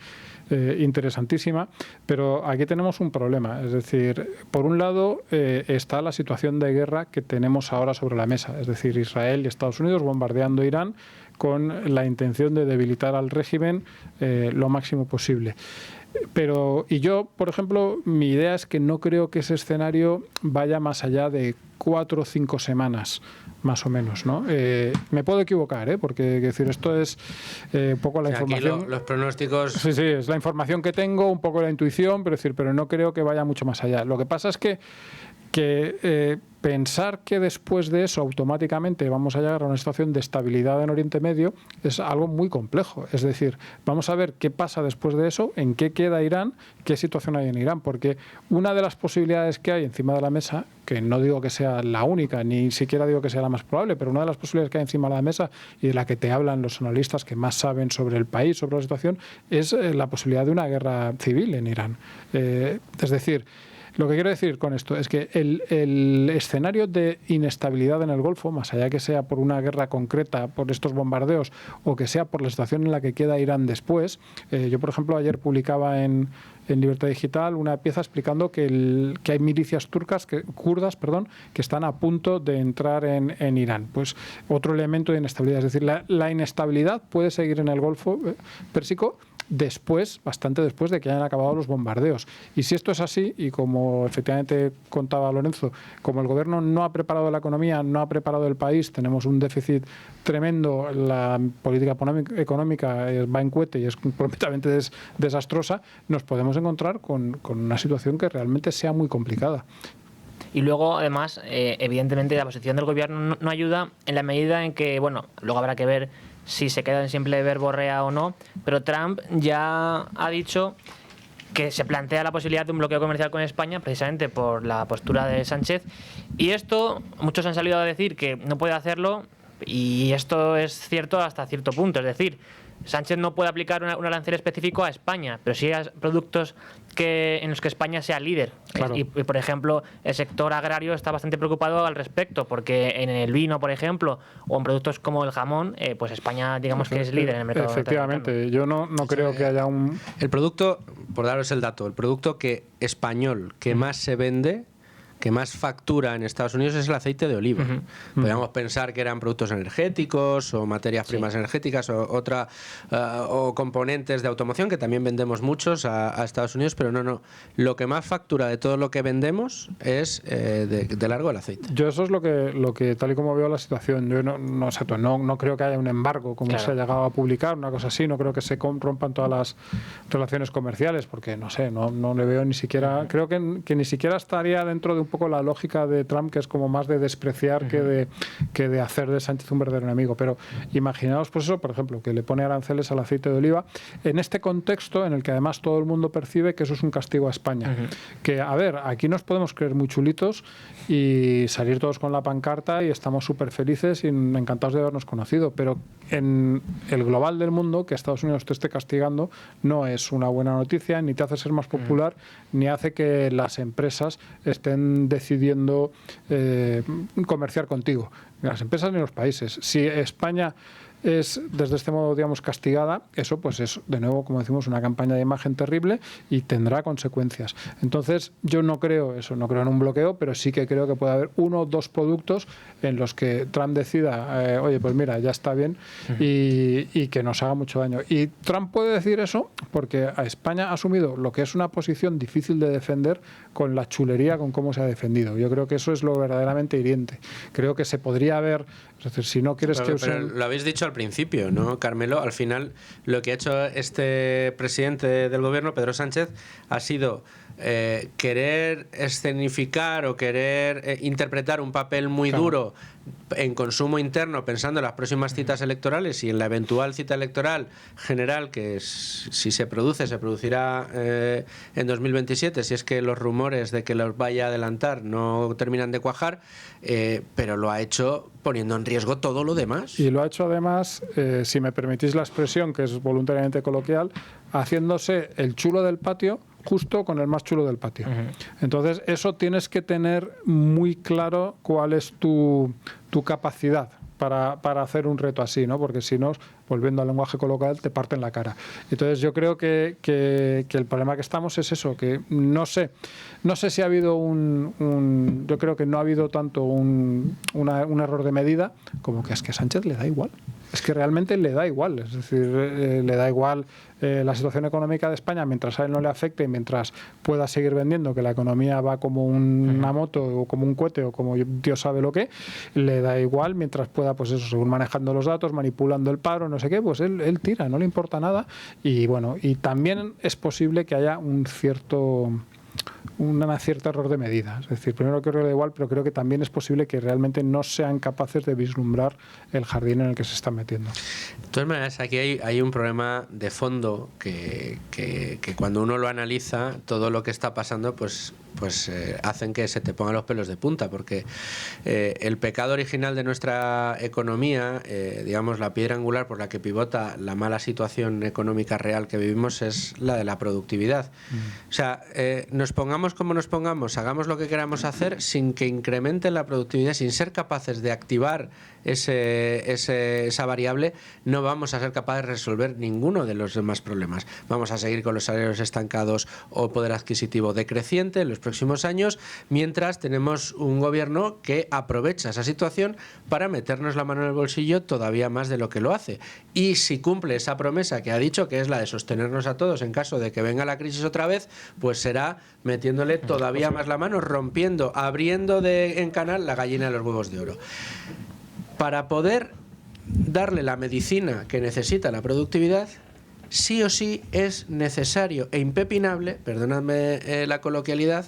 interesantísima, pero aquí tenemos un problema. Es decir, por un lado está la situación de guerra que tenemos ahora sobre la mesa, es decir, Israel y Estados Unidos bombardeando Irán con la intención de debilitar al régimen lo máximo posible. Y yo, por ejemplo, mi idea es que no creo que ese escenario vaya más allá de 4 o 5 semanas, más o menos, ¿no? Me puedo equivocar, porque decir, esto es un poco la información. Aquí los pronósticos. Sí, es la información que tengo, un poco la intuición, pero no creo que vaya mucho más allá. Lo que pasa es que pensar que después de eso automáticamente vamos a llegar a una situación de estabilidad en Oriente Medio es algo muy complejo. Es decir, vamos a ver qué pasa después de eso, en qué queda Irán, qué situación hay en Irán, porque una de las posibilidades que hay encima de la mesa, que no digo que sea la única, ni siquiera digo que sea la más probable, pero una de las posibilidades que hay encima de la mesa y de la que te hablan los analistas que más saben sobre el país, sobre la situación, es la posibilidad de una guerra civil en Irán. Es decir, lo que quiero decir con esto es que el escenario de inestabilidad en el Golfo, más allá que sea por una guerra concreta, por estos bombardeos, o que sea por la situación en la que queda Irán después, yo, por ejemplo, ayer publicaba en Libertad Digital una pieza explicando que hay milicias kurdas, que están a punto de entrar en Irán. Pues otro elemento de inestabilidad. Es decir, la inestabilidad puede seguir en el Golfo Pérsico bastante después de que hayan acabado los bombardeos. Y si esto es así, y como efectivamente contaba Lorenzo, como el gobierno no ha preparado la economía, no ha preparado el país, tenemos un déficit tremendo, la política económica va en cohete y es completamente desastrosa, nos podemos encontrar con una situación que realmente sea muy complicada. Y luego, además, evidentemente la posición del gobierno no ayuda en la medida en que, bueno, luego habrá que ver si se queda en simple verborrea o no, pero Trump ya ha dicho que se plantea la posibilidad de un bloqueo comercial con España precisamente por la postura de Sánchez, y esto muchos han salido a decir que no puede hacerlo, y esto es cierto hasta cierto punto. Es decir, Sánchez no puede aplicar un arancel específico a España, pero sí a productos en los que España sea líder. Claro. Y, por ejemplo, el sector agrario está bastante preocupado al respecto, porque en el vino, por ejemplo, o en productos como el jamón, pues España, digamos que es líder en el mercado. Efectivamente, yo no creo que haya un... El producto, por daros el dato, el producto español que más se vende, que más factura en Estados Unidos, es el aceite de oliva. Podríamos pensar que eran productos energéticos o materias primas energéticas o componentes de automoción, que también vendemos muchos a Estados Unidos, pero no. Lo que más factura de todo lo que vendemos es de largo el aceite. Yo eso es lo que tal y como veo la situación. Yo no creo que haya un embargo como se ha llegado a publicar, una cosa así. No creo que se rompan todas las relaciones comerciales, porque no le veo ni siquiera... Creo que ni siquiera estaría dentro de un poco la lógica de Trump, que es como más de despreciar que de hacer de Sánchez un verdadero enemigo. Pero imaginaos, pues eso, por ejemplo, que le pone aranceles al aceite de oliva en este contexto en el que además todo el mundo percibe que eso es un castigo a España. Que, a ver, aquí nos podemos creer muy chulitos y salir todos con la pancarta y estamos súper felices y encantados de habernos conocido, pero en el global del mundo, que Estados Unidos te esté castigando no es una buena noticia, ni te hace ser más popular, ni hace que las empresas estén decidiendo comerciar contigo, ni las empresas ni los países. Si España es desde este modo, digamos, castigada, eso pues es, de nuevo, como decimos, una campaña de imagen terrible y tendrá consecuencias. Entonces, yo no creo en un bloqueo, pero sí que creo que puede haber 1 o 2 productos en los que Trump decida, oye, pues mira, ya está bien, y que nos haga mucho daño. Y Trump puede decir eso porque a España ha asumido lo que es una posición difícil de defender con la chulería con cómo se ha defendido. Yo creo que eso es lo verdaderamente hiriente. Creo que se podría haber, es decir, si no quieres pero lo habéis dicho al principio, ¿no, Carmelo? Al final, lo que ha hecho este presidente del gobierno, Pedro Sánchez, ha sido querer escenificar o querer interpretar un papel muy duro en consumo interno, pensando en las próximas citas electorales y en la eventual cita electoral general que si se producirá en 2027, si es que los rumores de que los vaya a adelantar no terminan de cuajar, pero lo ha hecho poniendo en riesgo todo lo demás. Y lo ha hecho además, si me permitís la expresión, que es voluntariamente coloquial, haciéndose el chulo del patio justo con el más chulo del patio. Entonces, eso tienes que tener muy claro cuál es tu capacidad para hacer un reto así, ¿no? Porque si no, volviendo al lenguaje coloquial, te parten la cara. Entonces, yo creo que el problema que estamos es eso, que no sé si ha habido yo creo que no ha habido tanto un error de medida como que es que a Sánchez le da igual. Es que realmente le da igual, es decir, le da igual la situación económica de España mientras a él no le afecte y mientras pueda seguir vendiendo, que la economía va como una moto o como un cohete o como Dios sabe lo que, le da igual mientras pueda, pues eso, según manejando los datos, manipulando el paro, no sé qué, pues él tira, no le importa nada. Y bueno, y también es posible que haya un cierto error de medida. Es decir, primero creo que da igual, pero creo que también es posible que realmente no sean capaces de vislumbrar el jardín en el que se están metiendo. De todas maneras, aquí hay un problema de fondo que cuando uno lo analiza, todo lo que está pasando, pues hacen que se te pongan los pelos de punta, porque el pecado original de nuestra economía, digamos, la piedra angular por la que pivota la mala situación económica real que vivimos, es la de la productividad. O sea, nos pongamos como nos pongamos, hagamos lo que queramos hacer, sin que incremente la productividad, sin ser capaces de activar esa variable, no vamos a ser capaces de resolver ninguno de los demás problemas. Vamos a seguir con los salarios estancados o poder adquisitivo decreciente en los próximos años, mientras tenemos un gobierno que aprovecha esa situación para meternos la mano en el bolsillo todavía más de lo que lo hace. Y si cumple esa promesa que ha dicho, que es la de sostenernos a todos en caso de que venga la crisis otra vez, pues será metiéndole todavía más la mano, abriendo en canal la gallina de los huevos de oro. Para poder darle la medicina que necesita la productividad, sí o sí es necesario e impepinable, perdonadme la coloquialidad,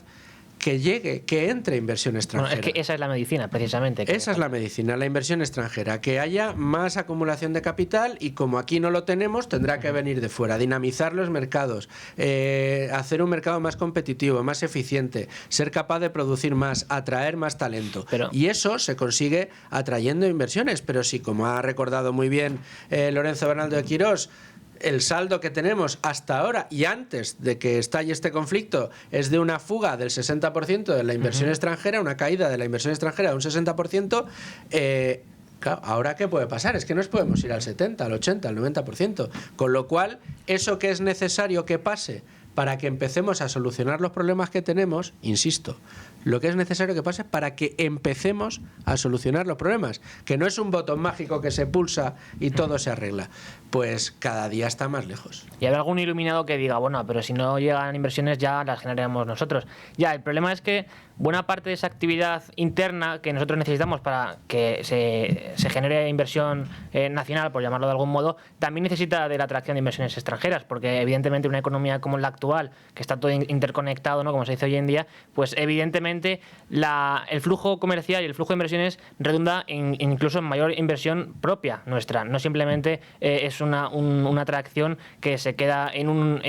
que entre inversión extranjera. Bueno, es que esa es la medicina, precisamente. Esa es la medicina, la inversión extranjera, que haya más acumulación de capital y como aquí no lo tenemos, tendrá que venir de fuera, dinamizar los mercados, hacer un mercado más competitivo, más eficiente, ser capaz de producir más, atraer más talento. Y eso se consigue atrayendo inversiones, pero si, como ha recordado muy bien Lorenzo Bernaldo de Quirós, el saldo que tenemos hasta ahora y antes de que estalle este conflicto es de una fuga del 60% de la inversión extranjera, una caída de la inversión extranjera de un 60%, claro, ¿ahora qué puede pasar? Es que nos podemos ir al 70, al 80, al 90%. Con lo cual, eso que es necesario que pase para que empecemos a solucionar los problemas que tenemos, insisto, lo que es necesario que pase para que empecemos a solucionar los problemas, que no es un botón mágico que se pulsa y todo se arregla, pues cada día está más lejos. Y habrá algún iluminado que diga, bueno, pero si no llegan inversiones ya las generamos nosotros. Ya, el problema es que buena parte de esa actividad interna que nosotros necesitamos para que se genere inversión nacional, por llamarlo de algún modo, también necesita de la atracción de inversiones extranjeras, porque evidentemente una economía como la actual, que está todo interconectado, ¿no?, como se dice hoy en día, pues evidentemente el flujo comercial y el flujo de inversiones redunda incluso en mayor inversión propia nuestra. No simplemente es una atracción que se queda en un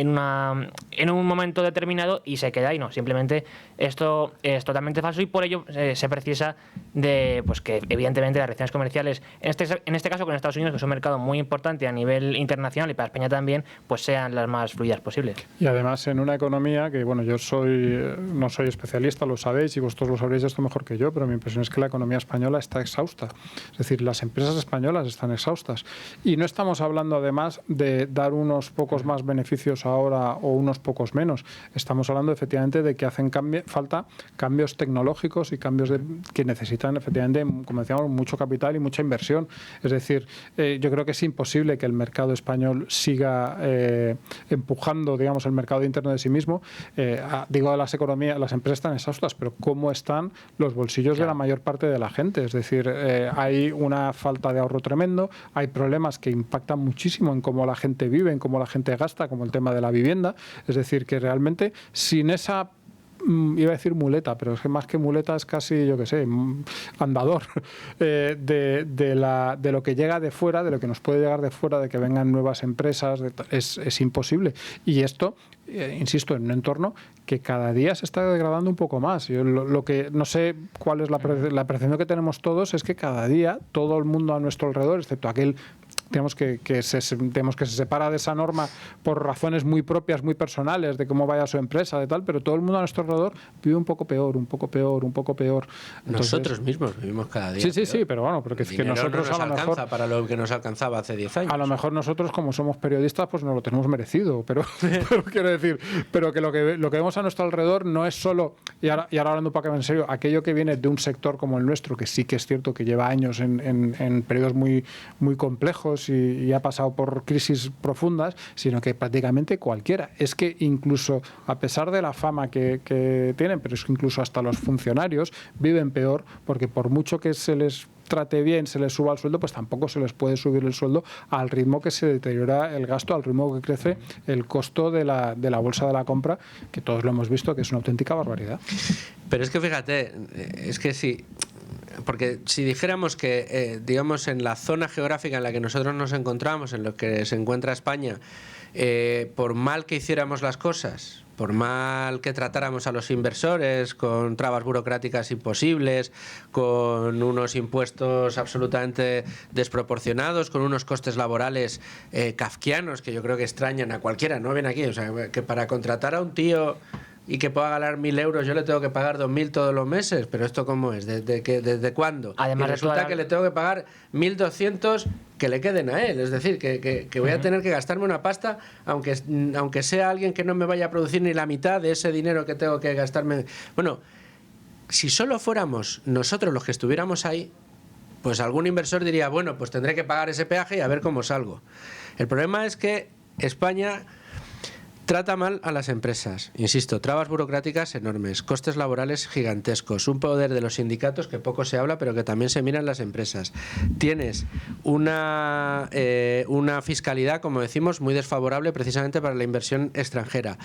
momento determinado y se queda ahí, no. Simplemente esto es totalmente falso y por ello se precisa de que evidentemente las relaciones comerciales, en este caso con Estados Unidos, que es un mercado muy importante a nivel internacional y para España también, pues sean las más fluidas posibles. Y además en una economía que, bueno, yo no soy especialista, lo sabéis y vosotros lo sabréis esto mejor que yo, pero mi impresión es que la economía española está exhausta. Es decir, las empresas españolas están exhaustas. Y no estamos hablando además de dar unos pocos más beneficios ahora o unos pocos menos. Estamos hablando efectivamente de que hacen falta cambios tecnológicos y cambios que necesitan efectivamente, como decíamos, mucho capital y mucha inversión. Es decir, yo creo que es imposible que el mercado español siga empujando, digamos, el mercado mercado interno de sí mismo, digo, las empresas están exhaustas, pero ¿cómo están los bolsillos de la mayor parte de la gente? Es decir, hay una falta de ahorro tremendo, hay problemas que impactan muchísimo en cómo la gente vive, en cómo la gente gasta, como el tema de la vivienda. Es decir, que realmente sin esa, iba a decir muleta, pero es que más que muleta es casi, yo qué sé, andador de lo que llega de fuera, de lo que nos puede llegar de fuera, de que vengan nuevas empresas, es imposible. Y esto, insisto, en un entorno que cada día se está degradando un poco más. Yo lo que no sé cuál es la percepción que tenemos todos, es que cada día todo el mundo a nuestro alrededor, excepto aquel que se separa de esa norma por razones muy propias, muy personales, de cómo vaya su empresa, de tal, pero todo el mundo a nuestro alrededor vive un poco peor, un poco peor, un poco peor. Entonces, nosotros mismos vivimos cada día. Sí, pero bueno, porque es que nosotros no nos a lo mejor para lo que nos alcanzaba hace 10 años. A lo mejor nosotros, como somos periodistas, pues nos lo tenemos merecido, pero quiero decir, pero que lo que vemos a nuestro alrededor no es solo, y ahora hablando un poco en serio, aquello que viene de un sector como el nuestro, que sí que es cierto que lleva años en periodos muy, muy complejos y ha pasado por crisis profundas, sino que prácticamente cualquiera. Es que incluso, a pesar de la fama que tienen, pero es que incluso hasta los funcionarios viven peor, porque por mucho que se les trate bien, se les suba el sueldo, pues tampoco se les puede subir el sueldo al ritmo que se deteriora el gasto, al ritmo que crece el costo de la bolsa de la compra, que todos lo hemos visto, que es una auténtica barbaridad. Pero es que fíjate, es que sí. Porque si dijéramos que, digamos, en la zona geográfica en la que nosotros nos encontramos, en lo que se encuentra España, por mal que hiciéramos las cosas, por mal que tratáramos a los inversores con trabas burocráticas imposibles, con unos impuestos absolutamente desproporcionados, con unos costes laborales kafkianos que yo creo que extrañan a cualquiera, no ven aquí, o sea, que para contratar a un tío y que pueda ganar 1.000 euros, yo le tengo que pagar 2.000 todos los meses, pero ¿esto cómo es? ¿Desde cuándo? Además, y resulta que le tengo que pagar 1.200 que le queden a él, es decir, que voy a tener que gastarme una pasta, aunque sea alguien que no me vaya a producir ni la mitad de ese dinero que tengo que gastarme. Bueno, si solo fuéramos nosotros los que estuviéramos ahí, pues algún inversor diría, bueno, pues tendré que pagar ese peaje y a ver cómo salgo. El problema es que España trata mal a las empresas, insisto, trabas burocráticas enormes, costes laborales gigantescos, un poder de los sindicatos que poco se habla pero que también se mira en las empresas. Tienes una fiscalidad, como decimos, muy desfavorable precisamente para la inversión extranjera.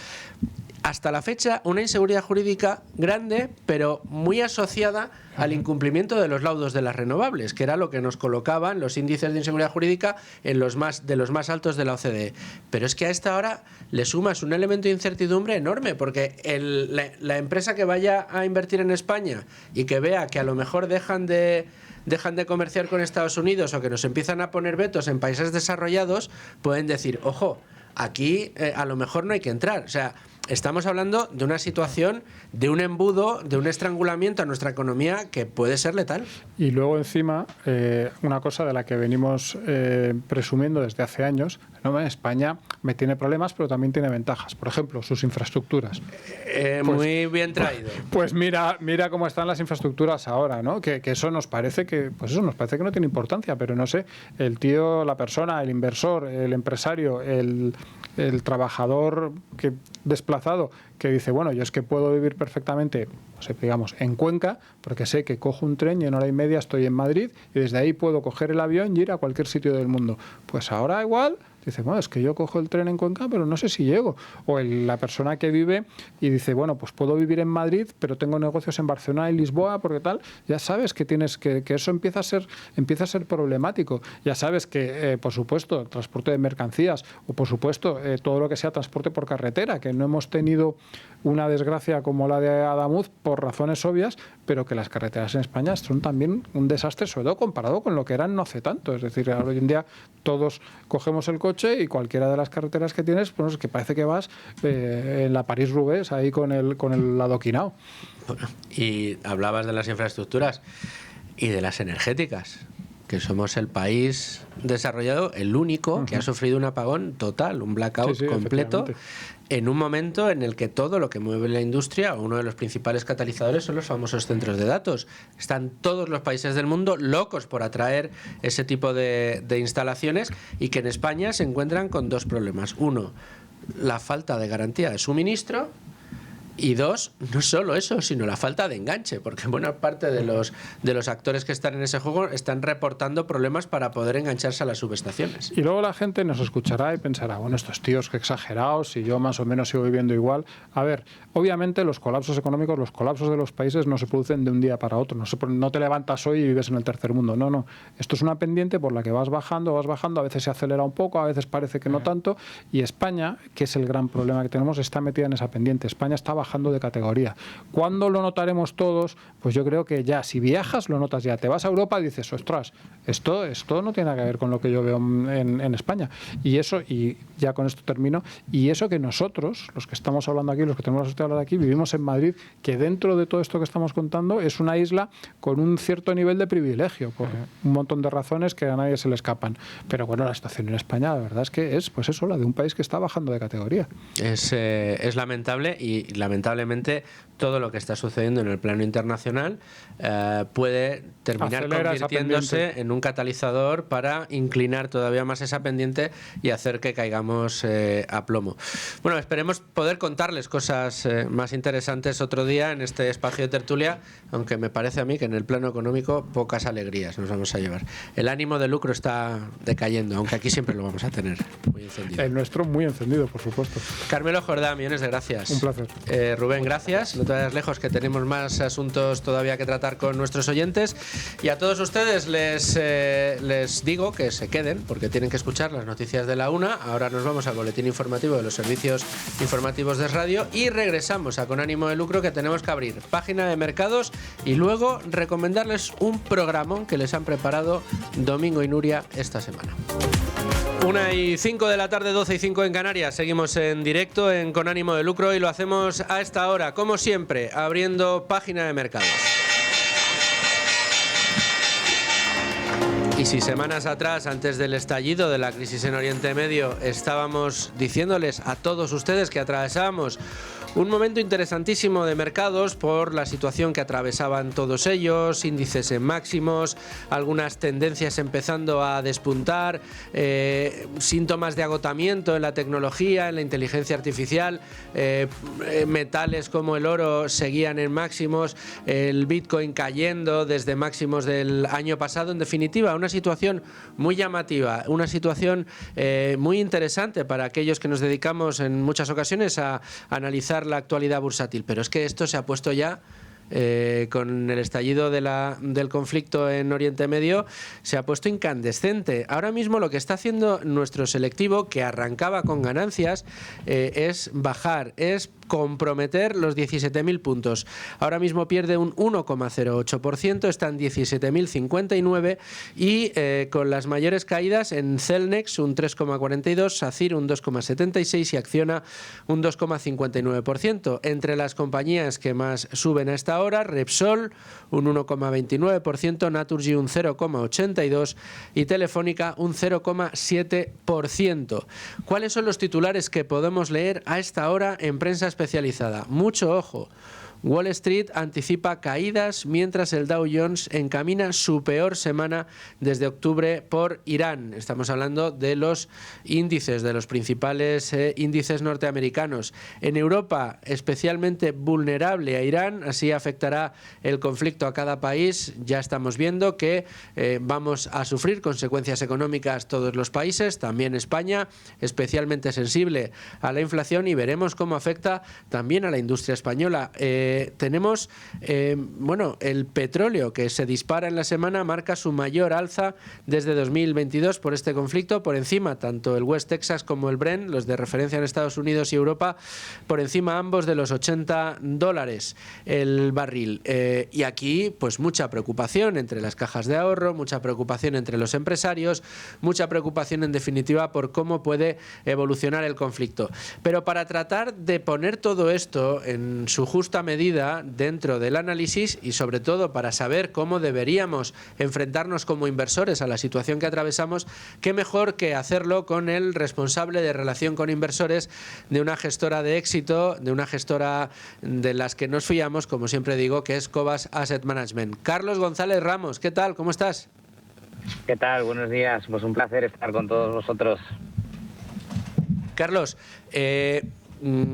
Hasta la fecha, una inseguridad jurídica grande, pero muy asociada al incumplimiento de los laudos de las renovables, que era lo que nos colocaban los índices de inseguridad jurídica de los más altos de la OCDE. Pero es que a esta hora le sumas un elemento de incertidumbre enorme, porque la empresa que vaya a invertir en España y que vea que a lo mejor dejan de comerciar con Estados Unidos o que nos empiezan a poner vetos en países desarrollados, pueden decir, ojo, aquí a lo mejor no hay que entrar. O sea, estamos hablando de una situación, de un embudo, de un estrangulamiento a nuestra economía que puede ser letal. Y luego encima, una cosa de la que venimos presumiendo desde hace años, ¿no? España me tiene problemas, pero también tiene ventajas. Por ejemplo, sus infraestructuras. Muy bien traído. Pues mira cómo están las infraestructuras ahora, ¿no? Que eso nos parece que no tiene importancia, pero no sé, el tío, la persona, el inversor, el empresario, el trabajador que desplazado que dice, bueno, yo es que puedo vivir perfectamente, no sé, digamos, en Cuenca, porque sé que cojo un tren y en hora y media estoy en Madrid y desde ahí puedo coger el avión y ir a cualquier sitio del mundo. Pues ahora igual dice, bueno, es que yo cojo el tren en Cuenca, pero no sé si llego. O la persona que vive y dice, bueno, pues puedo vivir en Madrid, pero tengo negocios en Barcelona y Lisboa, porque tal, ya sabes que tienes que eso empieza a ser problemático. Ya sabes que, por supuesto, transporte de mercancías, o por supuesto, todo lo que sea transporte por carretera, que no hemos tenido una desgracia como la de Adamuz por razones obvias, pero que las carreteras en España son también un desastre, sobre todo comparado con lo que eran no hace tanto. Es decir, hoy en día todos cogemos el coche y cualquiera de las carreteras que tienes, pues es que parece que vas en la París-Roubaix ahí con el adoquinado. Bueno, y hablabas de las infraestructuras y de las energéticas, que somos el país desarrollado, el único que ha sufrido un apagón total, un blackout completo, en un momento en el que todo lo que mueve la industria, uno de los principales catalizadores, son los famosos centros de datos. Están todos los países del mundo locos por atraer ese tipo de instalaciones, y que en España se encuentran con dos problemas. Uno, la falta de garantía de suministro. Y dos, no solo eso, sino la falta de enganche, porque buena parte de los actores que están en ese juego están reportando problemas para poder engancharse a las subestaciones. Y luego la gente nos escuchará y pensará, bueno, estos tíos que exagerados, si yo más o menos sigo viviendo igual. A ver, obviamente los colapsos económicos, los colapsos de los países no se producen de un día para otro. No te levantas hoy y vives en el tercer mundo. No. Esto es una pendiente por la que vas bajando, a veces se acelera un poco, a veces parece que no tanto. Y España, que es el gran problema que tenemos, está metida en esa pendiente. España está bajando de categoría. ¿Cuándo lo notaremos todos? Pues yo creo que ya, si viajas, lo notas ya. Te vas a Europa y dices, ostras, esto no tiene nada que ver con lo que yo veo en España. Y eso, y ya con esto termino, y eso que nosotros, los que estamos hablando aquí, los que tenemos la suerte de hablar aquí, vivimos en Madrid, que dentro de todo esto que estamos contando es una isla con un cierto nivel de privilegio, por un montón de razones que a nadie se le escapan. Pero bueno, la situación en España, la verdad es que es, pues eso, la de un país que está bajando de categoría. Es lamentable, y lamentablemente todo lo que está sucediendo en el plano internacional puede terminar convirtiéndose en un catalizador para inclinar todavía más esa pendiente y hacer que caigamos a plomo. Bueno, esperemos poder contarles cosas más interesantes otro día en este espacio de tertulia, aunque me parece a mí que en el plano económico pocas alegrías nos vamos a llevar. El ánimo de lucro está decayendo, aunque aquí siempre lo vamos a tener muy encendido. El nuestro muy encendido, por supuesto. Carmelo Jordá, millones de gracias. Un placer. Rubén, gracias. No te vayas lejos, que tenemos más asuntos todavía que tratar con nuestros oyentes. Y a todos ustedes les digo que se queden, porque tienen que escuchar las noticias de la 1. Ahora nos vamos al boletín informativo de los servicios informativos de radio y regresamos a Con Ánimo de Lucro, que tenemos que abrir página de mercados y luego recomendarles un programón que les han preparado Domingo y Nuria esta semana. 1:05 de la tarde, 12:05 en Canarias. Seguimos en directo en Con Ánimo de Lucro y lo hacemos a esta hora, como siempre, abriendo página de mercados. Y si semanas atrás, antes del estallido de la crisis en Oriente Medio, estábamos diciéndoles a todos ustedes que atravesábamos un momento interesantísimo de mercados por la situación que atravesaban todos ellos, índices en máximos, algunas tendencias empezando a despuntar, síntomas de agotamiento en la tecnología, en la inteligencia artificial, metales como el oro seguían en máximos, el Bitcoin cayendo desde máximos del año pasado. En definitiva, una situación muy llamativa, una situación muy interesante para aquellos que nos dedicamos en muchas ocasiones a analizar la actualidad bursátil. Pero es que esto se ha puesto ya con el estallido del conflicto en Oriente Medio, se ha puesto incandescente. Ahora mismo lo que está haciendo nuestro selectivo, que arrancaba con ganancias, es bajar, es comprometer los 17.000 puntos. Ahora mismo pierde un 1,08%, está en 17.059 y con las mayores caídas en Celnex un 3,42%, SACIR un 2,76% y Acciona un 2,59%. Entre las compañías que más suben a esta hora, Repsol un 1,29%, Naturgy un 0,82% y Telefónica un 0,7%. ¿Cuáles son los titulares que podemos leer a esta hora en prensa especializada? Mucho ojo. Wall Street anticipa caídas mientras el Dow Jones encamina su peor semana desde octubre por Irán. Estamos hablando de los índices, de los principales índices norteamericanos. En Europa, especialmente vulnerable a Irán, así afectará el conflicto a cada país. Ya estamos viendo que vamos a sufrir consecuencias económicas todos los países, también España, especialmente sensible a la inflación, y veremos cómo afecta también a la industria española. Tenemos el petróleo, que se dispara en la semana, marca su mayor alza desde 2022 por este conflicto, por encima tanto el West Texas como el Brent, los de referencia en Estados Unidos y Europa, por encima ambos de los $80 el barril. Y aquí pues mucha preocupación entre las cajas de ahorro, mucha preocupación entre los empresarios, mucha preocupación en definitiva por cómo puede evolucionar el conflicto. Pero para tratar de poner todo esto en su justa medida dentro del análisis y sobre todo para saber cómo deberíamos enfrentarnos como inversores a la situación que atravesamos, qué mejor que hacerlo con el responsable de relación con inversores de una gestora de éxito, de una gestora de las que nos fiamos, como siempre digo, que es Cobas Asset Management. Carlos González Ramos, ¿qué tal? ¿Cómo estás? ¿Qué tal? Buenos días. Pues un placer estar con todos vosotros. Carlos,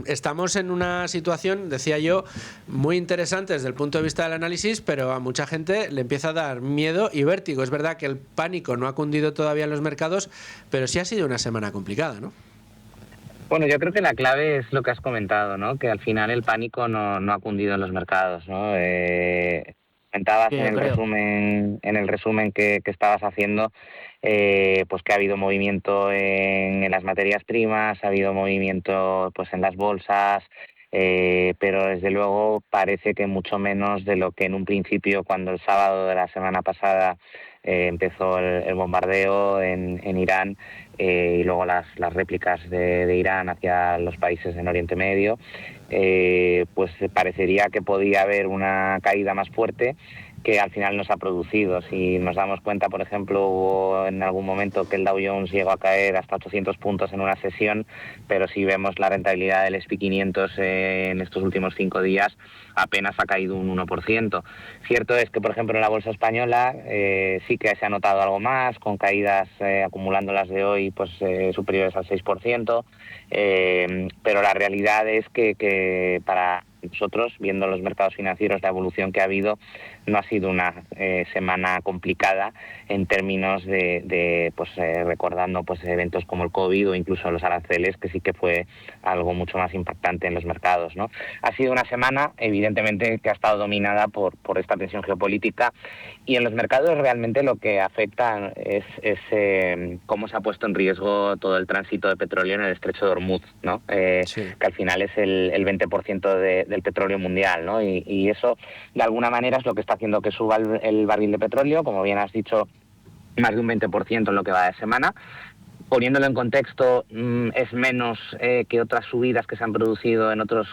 estamos en una situación, decía yo, muy interesante desde el punto de vista del análisis, pero a mucha gente le empieza a dar miedo y vértigo. Es verdad que el pánico no ha cundido todavía en los mercados, pero sí ha sido una semana complicada, ¿no? Bueno, yo creo que la clave es lo que has comentado, ¿no? Que al final el pánico no ha cundido en los mercados, ¿no? Comentabas Sí, en el resumen que estabas haciendo, pues que ha habido movimiento en las materias primas, ha habido movimiento pues en las bolsas, pero desde luego parece que mucho menos de lo que en un principio, cuando el sábado de la semana pasada empezó el bombardeo en Irán, y luego las réplicas de Irán hacia los países en Oriente Medio, pues parecería que podía haber una caída más fuerte, que al final no se ha producido. Si nos damos cuenta, por ejemplo, hubo en algún momento que el Dow Jones llegó a caer hasta 800 puntos en una sesión, pero si vemos la rentabilidad del S&P 500 en estos últimos 5 días, apenas ha caído un 1%. Cierto es que, por ejemplo, en la bolsa española sí que se ha notado algo más, con caídas acumulando las de hoy pues superiores al 6%, pero la realidad es que para nosotros, viendo los mercados financieros, la evolución que ha habido, no ha sido una semana complicada en términos de recordando pues eventos como el COVID o incluso los aranceles, que sí que fue algo mucho más impactante en los mercados, ¿no? Ha sido una semana, evidentemente, que ha estado dominada por esta tensión geopolítica, y en los mercados realmente lo que afecta es cómo se ha puesto en riesgo todo el tránsito de petróleo en el estrecho de Hormuz, ¿no? Sí. Que al final es el 20% del petróleo mundial, ¿no? Y eso, de alguna manera, es lo que está haciendo que suba el barril de petróleo, como bien has dicho, más de un 20% en lo que va de semana. Poniéndolo en contexto, es menos que otras subidas que se han producido en otros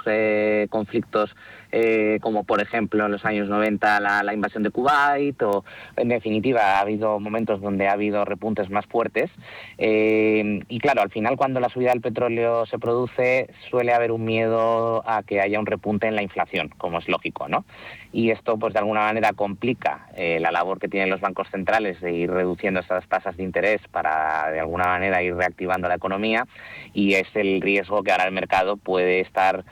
conflictos, como por ejemplo en los años 90 la invasión de Kuwait, o en definitiva ha habido momentos donde ha habido repuntes más fuertes, y claro, al final cuando la subida del petróleo se produce suele haber un miedo a que haya un repunte en la inflación, como es lógico, ¿no? Y esto pues de alguna manera complica la labor que tienen los bancos centrales de ir reduciendo esas tasas de interés para de alguna manera ir reactivando la economía, y es el riesgo que ahora el mercado puede estar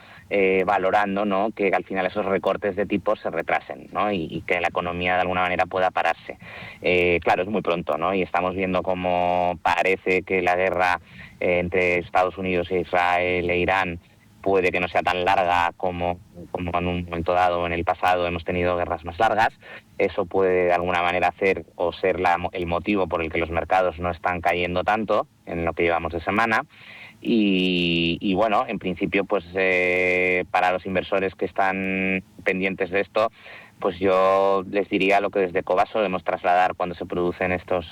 valorando, ¿no? Que al final esos recortes de tipos se retrasen, ¿no? Y que la economía de alguna manera pueda pararse. Claro, es muy pronto, ¿no? Y estamos viendo cómo parece que la guerra entre Estados Unidos e Israel e Irán puede que no sea tan larga como en un momento dado en el pasado hemos tenido guerras más largas. Eso puede de alguna manera hacer o ser el motivo por el que los mercados no están cayendo tanto en lo que llevamos de semana. Y bueno, en principio, pues para los inversores que están pendientes de esto, pues yo les diría lo que desde Cova solemos trasladar cuando se producen estas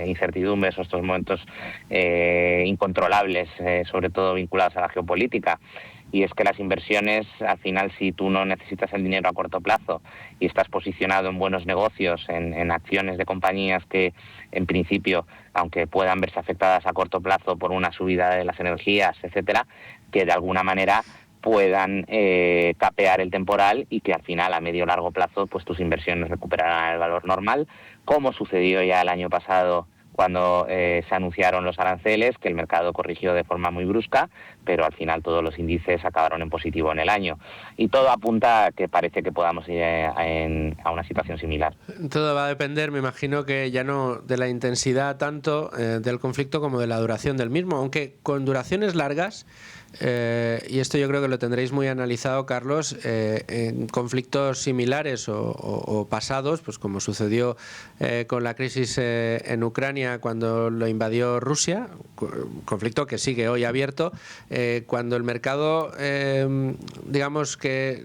incertidumbres o estos momentos incontrolables, sobre todo vinculados a la geopolítica. Y es que las inversiones, al final, si tú no necesitas el dinero a corto plazo y estás posicionado en buenos negocios, en acciones de compañías que, en principio, aunque puedan verse afectadas a corto plazo por una subida de las energías, etcétera, que de alguna manera puedan capear el temporal, y que al final a medio o largo plazo pues tus inversiones recuperarán el valor normal, como sucedió ya el año pasado cuando se anunciaron los aranceles, que el mercado corrigió de forma muy brusca, pero al final todos los índices acabaron en positivo en el año. Y todo apunta a que parece que podamos ir a una situación similar. Todo va a depender, me imagino, que ya no de la intensidad tanto del conflicto como de la duración del mismo, aunque con duraciones largas, y esto yo creo que lo tendréis muy analizado, Carlos, en conflictos similares o pasados, pues como sucedió con la crisis en Ucrania cuando lo invadió Rusia, conflicto que sigue hoy abierto, cuando el mercado, digamos que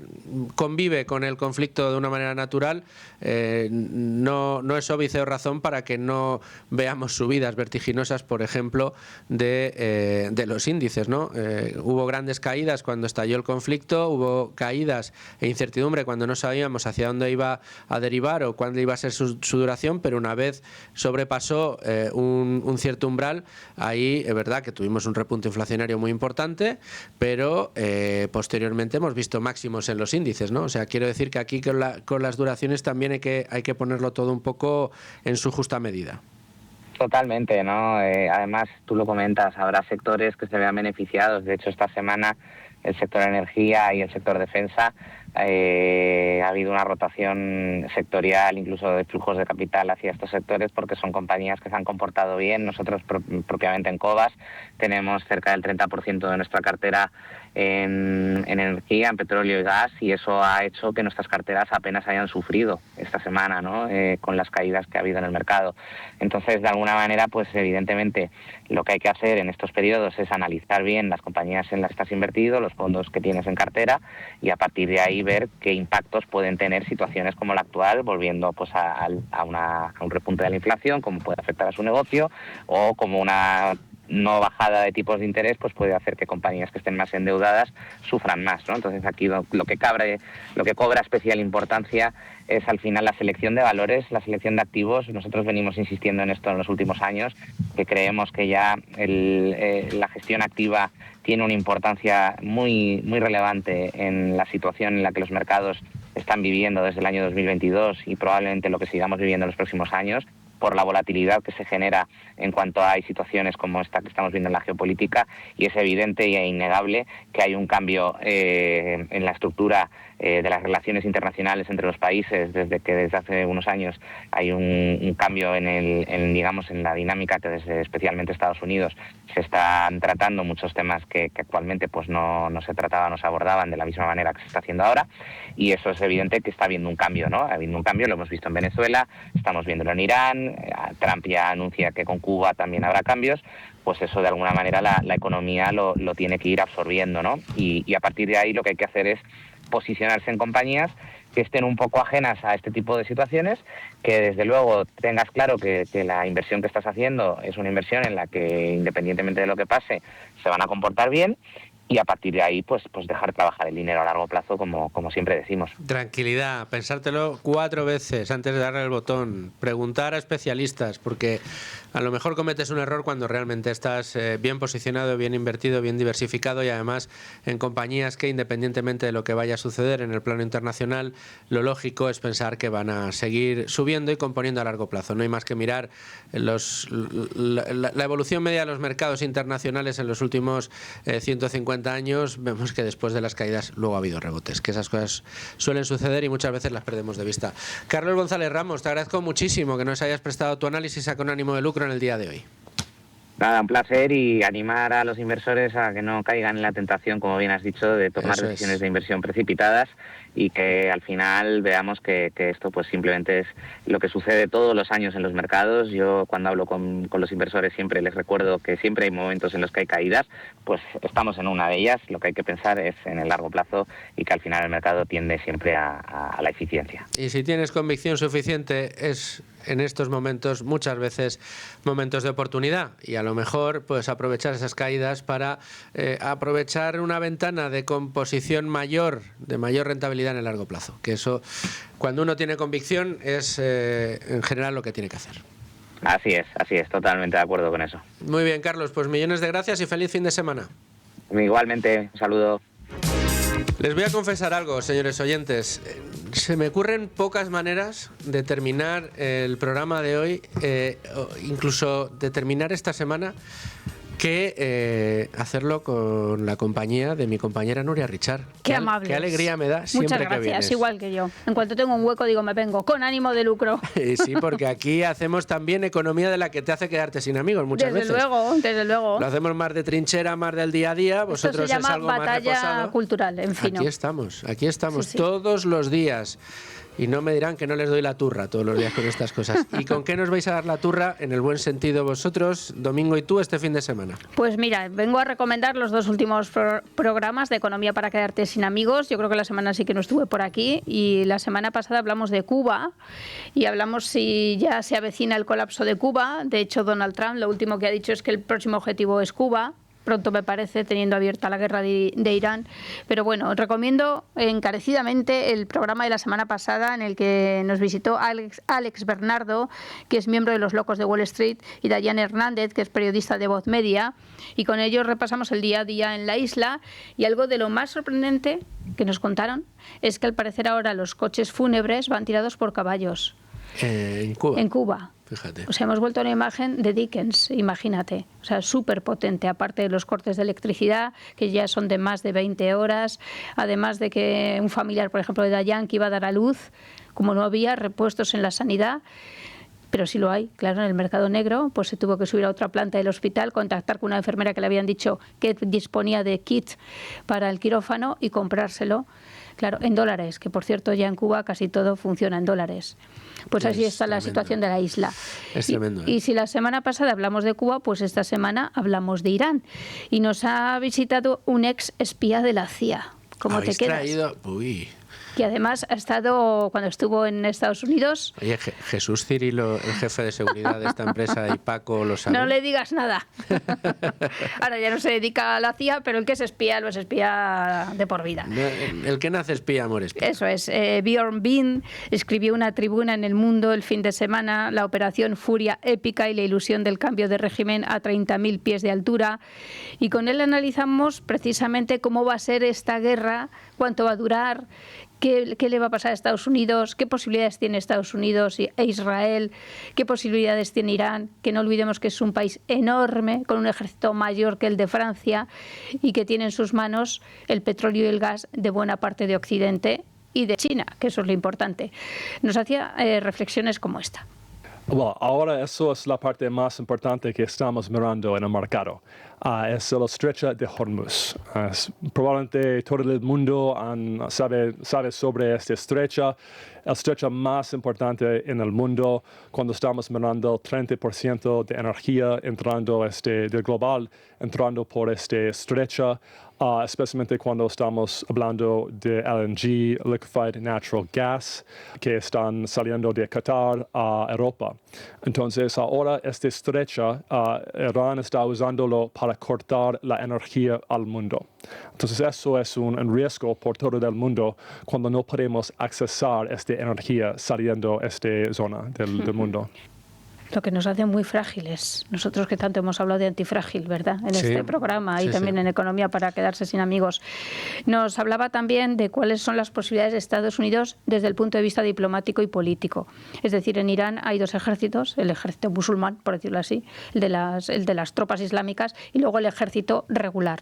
convive con el conflicto de una manera natural, no es óbice o razón para que no veamos subidas vertiginosas, por ejemplo, de los índices, ¿no? Hubo grandes caídas cuando estalló el conflicto, hubo caídas e incertidumbre cuando no sabíamos hacia dónde iba a derivar o cuándo iba a ser su duración, pero una vez sobrepasó un cierto umbral, ahí es verdad que tuvimos un repunte inflacionario muy importante, pero posteriormente hemos visto máximos en los índices, ¿no? O sea, quiero decir que aquí con las duraciones también hay que ponerlo todo un poco en su justa medida. Totalmente, ¿no? Además, tú lo comentas, habrá sectores que se vean beneficiados. De hecho, esta semana el sector energía y el sector defensa ha habido una rotación sectorial, incluso de flujos de capital hacia estos sectores, porque son compañías que se han comportado bien. Nosotros propiamente en Cobas tenemos cerca del 30% de nuestra cartera en energía, en petróleo y gas, y eso ha hecho que nuestras carteras apenas hayan sufrido esta semana, ¿no? Con las caídas que ha habido en el mercado. Entonces, de alguna manera, pues evidentemente lo que hay que hacer en estos periodos es analizar bien las compañías en las que estás invertido, los fondos que tienes en cartera, y a partir de ahí ver qué impactos pueden tener situaciones como la actual, volviendo pues a un repunte de la inflación, cómo puede afectar a su negocio, o como una no bajada de tipos de interés pues puede hacer que compañías que estén más endeudadas sufran más, ¿no? Entonces aquí lo que cobra especial importancia es al final la selección de valores, la selección de activos. Nosotros venimos insistiendo en esto en los últimos años, que creemos que ya la gestión activa tiene una importancia muy, muy relevante en la situación en la que los mercados están viviendo desde el año 2022 y probablemente lo que sigamos viviendo en los próximos años, por la volatilidad que se genera en cuanto hay situaciones como esta que estamos viendo en la geopolítica, y es evidente e innegable que hay un cambio en la estructura de las relaciones internacionales entre los países, desde hace unos años hay un cambio en la dinámica que desde especialmente Estados Unidos se están tratando muchos temas que actualmente pues no se trataban, no se abordaban de la misma manera que se está haciendo ahora, y eso es evidente que está habiendo un cambio, ¿no? Ha habido un cambio, lo hemos visto en Venezuela, estamos viéndolo en Irán, Trump ya anuncia que con Cuba también habrá cambios. Pues eso de alguna manera la economía lo tiene que ir absorbiendo, ¿no? Y a partir de ahí lo que hay que hacer es posicionarse en compañías que estén un poco ajenas a este tipo de situaciones, que desde luego tengas claro que la inversión que estás haciendo es una inversión en la que, independientemente de lo que pase, se van a comportar bien, y a partir de ahí pues dejar trabajar el dinero a largo plazo, como siempre decimos. Tranquilidad, pensártelo 4 veces antes de darle el botón, preguntar a especialistas, porque a lo mejor cometes un error cuando realmente estás bien posicionado, bien invertido, bien diversificado, y además en compañías que, independientemente de lo que vaya a suceder en el plano internacional, lo lógico es pensar que van a seguir subiendo y componiendo a largo plazo. No hay más que mirar la evolución media de los mercados internacionales en los últimos 150 años. Vemos que después de las caídas luego ha habido rebotes, que esas cosas suelen suceder y muchas veces las perdemos de vista. Carlos González Ramos, te agradezco muchísimo que nos hayas prestado tu análisis a Con Ánimo de Lucro en el día de hoy. Nada, un placer, y animar a los inversores a que no caigan en la tentación, como bien has dicho, de tomar decisiones de inversión precipitadas, y que al final veamos que esto pues simplemente es lo que sucede todos los años en los mercados. Yo cuando hablo con los inversores siempre les recuerdo que siempre hay momentos en los que hay caídas, pues estamos en una de ellas. Lo que hay que pensar es en el largo plazo, y que al final el mercado tiende siempre a la eficiencia. Y si tienes convicción suficiente, es en estos momentos muchas veces momentos de oportunidad, y a lo mejor pues aprovechar esas caídas para aprovechar una ventana de composición mayor, de mayor rentabilidad en el largo plazo, que eso, cuando uno tiene convicción, es en general lo que tiene que hacer. Así es, totalmente de acuerdo con eso. Muy bien, Carlos, pues millones de gracias y feliz fin de semana. Igualmente, un saludo. Les voy a confesar algo, señores oyentes. Se me ocurren pocas maneras de terminar el programa de hoy, incluso de terminar esta semana, que hacerlo con la compañía de mi compañera Nuria Richard. Qué amable. Qué alegría me da siempre que vienes. Muchas gracias, igual que yo. En cuanto tengo un hueco digo me vengo, con ánimo de lucro. Sí, porque aquí hacemos también economía de la que te hace quedarte sin amigos muchas veces. Desde luego. Lo hacemos más de trinchera, más del día a día. Vosotros Esto se llama es algo más batalla reposado. Cultural, en fin. Aquí estamos sí. Todos los días. Y no me dirán que no les doy la turra todos los días con estas cosas. ¿Y con qué nos vais a dar la turra, en el buen sentido vosotros, Domingo y tú, este fin de semana? Pues mira, vengo a recomendar los 2 últimos programas de Economía para quedarte sin amigos. Yo creo que la semana sí que no estuve por aquí, y la semana pasada hablamos de Cuba y hablamos si ya se avecina el colapso de Cuba. De hecho, Donald Trump lo último que ha dicho es que el próximo objetivo es Cuba. Pronto, me parece, teniendo abierta la guerra de Irán. Pero bueno, recomiendo encarecidamente el programa de la semana pasada, en el que nos visitó Alex Bernardo, que es miembro de Los Locos de Wall Street, y Dayan Hernández, que es periodista de Voz Media, y con ellos repasamos el día a día en la isla. Y algo de lo más sorprendente que nos contaron es que al parecer ahora los coches fúnebres van tirados por caballos. En Cuba. En Cuba. Fíjate. O sea, hemos vuelto a una imagen de Dickens, imagínate. O sea, súper potente, aparte de los cortes de electricidad, que ya son de más de 20 horas, además de que un familiar, por ejemplo, de Dayan, que iba a dar a luz, como no había repuestos en la sanidad, pero sí lo hay, claro, en el mercado negro, pues se tuvo que subir a otra planta del hospital, contactar con una enfermera que le habían dicho que disponía de kit para el quirófano y comprárselo, claro, en dólares, que por cierto ya en Cuba casi todo funciona en dólares. Pues así está la situación de la isla. Es tremendo. Y si la semana pasada hablamos de Cuba, pues esta semana hablamos de Irán. Y nos ha visitado un ex espía de la CIA. ¿Cómo te quedas? Traído? Uy. Que además ha estado, cuando estuvo en Estados Unidos... Oye, Jesús Cirilo, el jefe de seguridad de esta empresa, y Paco lo sabe. No le digas nada. Ahora ya no se dedica a la CIA, pero el que es espía lo es espía de por vida. El que nace espía, muere espía. Eso es. Bjorn Bean escribió una tribuna en El Mundo el fin de semana, la operación Furia épica y la ilusión del cambio de régimen a 30.000 pies de altura. Y con él analizamos precisamente cómo va a ser esta guerra, cuánto va a durar, qué le va a pasar a Estados Unidos, qué posibilidades tiene Estados Unidos e Israel, qué posibilidades tiene Irán, que no olvidemos que es un país enorme, con un ejército mayor que el de Francia y que tiene en sus manos el petróleo y el gas de buena parte de Occidente y de China, que eso es lo importante. Nos hacía reflexiones como esta. Bueno, ahora eso es la parte más importante que estamos mirando en el mercado. Es el estrecho de Hormuz. Probablemente todo el mundo sabe sobre este estrecho. El estrecho más importante en el mundo cuando estamos mirando 30% de energía entrando del global, entrando por este estrecho. Especialmente cuando estamos hablando de LNG, Liquefied Natural Gas, que están saliendo de Qatar a Europa. Entonces ahora este estrecho, Irán está usándolo para cortar la energía al mundo. Entonces eso es un riesgo por todo el mundo cuando no podemos accesar esta energía saliendo de esta zona del mundo. Lo que nos hace muy frágiles. Nosotros que tanto hemos hablado de antifrágil, ¿verdad? En este programa y también en Economía para quedarse sin amigos. Nos hablaba también de cuáles son las posibilidades de Estados Unidos desde el punto de vista diplomático y político. Es decir, en Irán hay dos ejércitos, el ejército musulmán, por decirlo así, el de las tropas islámicas, y luego el ejército regular.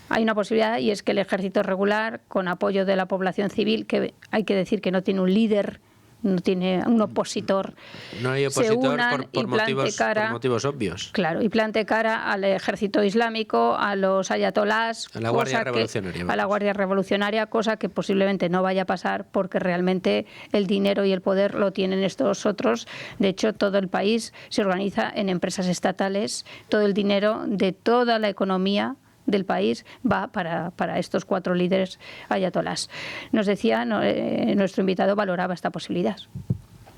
Hay una posibilidad, y es que el ejército regular, con apoyo de la población civil, que hay que decir que no tiene un líder, no tiene un opositor. No hay opositor por motivos obvios. Claro, y plante cara al ejército islámico, a los ayatolás, a la Guardia Revolucionaria. A la Guardia Revolucionaria, cosa que posiblemente no vaya a pasar porque realmente el dinero y el poder lo tienen estos otros. De hecho, todo el país se organiza en empresas estatales, todo el dinero de toda la economía del país va para estos 4 líderes ayatolás. Nos decía, nuestro invitado valoraba esta posibilidad.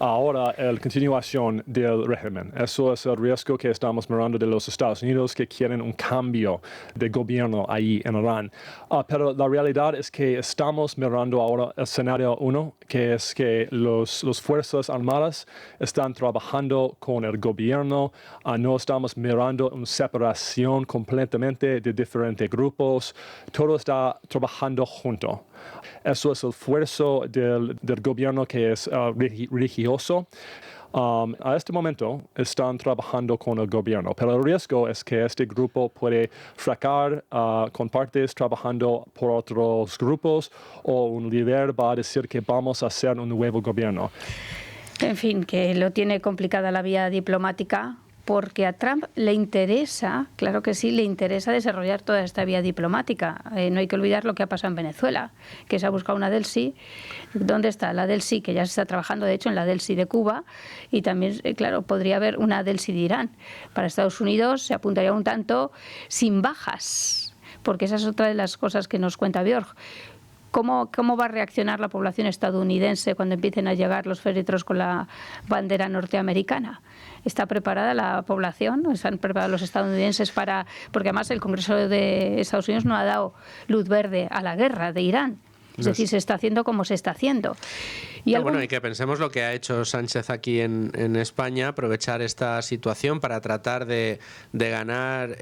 Ahora, la continuación del régimen. Eso es el riesgo que estamos mirando de los Estados Unidos, que quieren un cambio de gobierno ahí en Irán. Pero la realidad es que estamos mirando ahora el escenario 1, que es que las Fuerzas Armadas están trabajando con el gobierno. No estamos mirando una separación completamente de diferentes grupos. Todo está trabajando junto. Eso es el esfuerzo del gobierno que es religioso. A este momento están trabajando con el gobierno, pero el riesgo es que este grupo puede fracasar con partes trabajando por otros grupos, o un líder va a decir que vamos a hacer un nuevo gobierno. En fin, que lo tiene complicada la vía diplomática, porque a Trump le interesa, claro que sí, le interesa desarrollar toda esta vía diplomática. No hay que olvidar lo que ha pasado en Venezuela, que se ha buscado una DELSI. ¿Dónde está la DELSI? Que ya se está trabajando, de hecho, en la DELSI de Cuba, y también, claro, podría haber una DELSI de Irán. Para Estados Unidos se apuntaría un tanto sin bajas, porque esa es otra de las cosas que nos cuenta Björn. ¿Cómo va a reaccionar la población estadounidense cuando empiecen a llegar los féretros con la bandera norteamericana? ¿Está preparada la población? ¿Están preparados los estadounidenses para...? Porque además el Congreso de Estados Unidos no ha dado luz verde a la guerra de Irán. Es decir, se está haciendo como se está haciendo. Y bueno, y que pensemos lo que ha hecho Sánchez aquí en España, aprovechar esta situación para tratar de ganar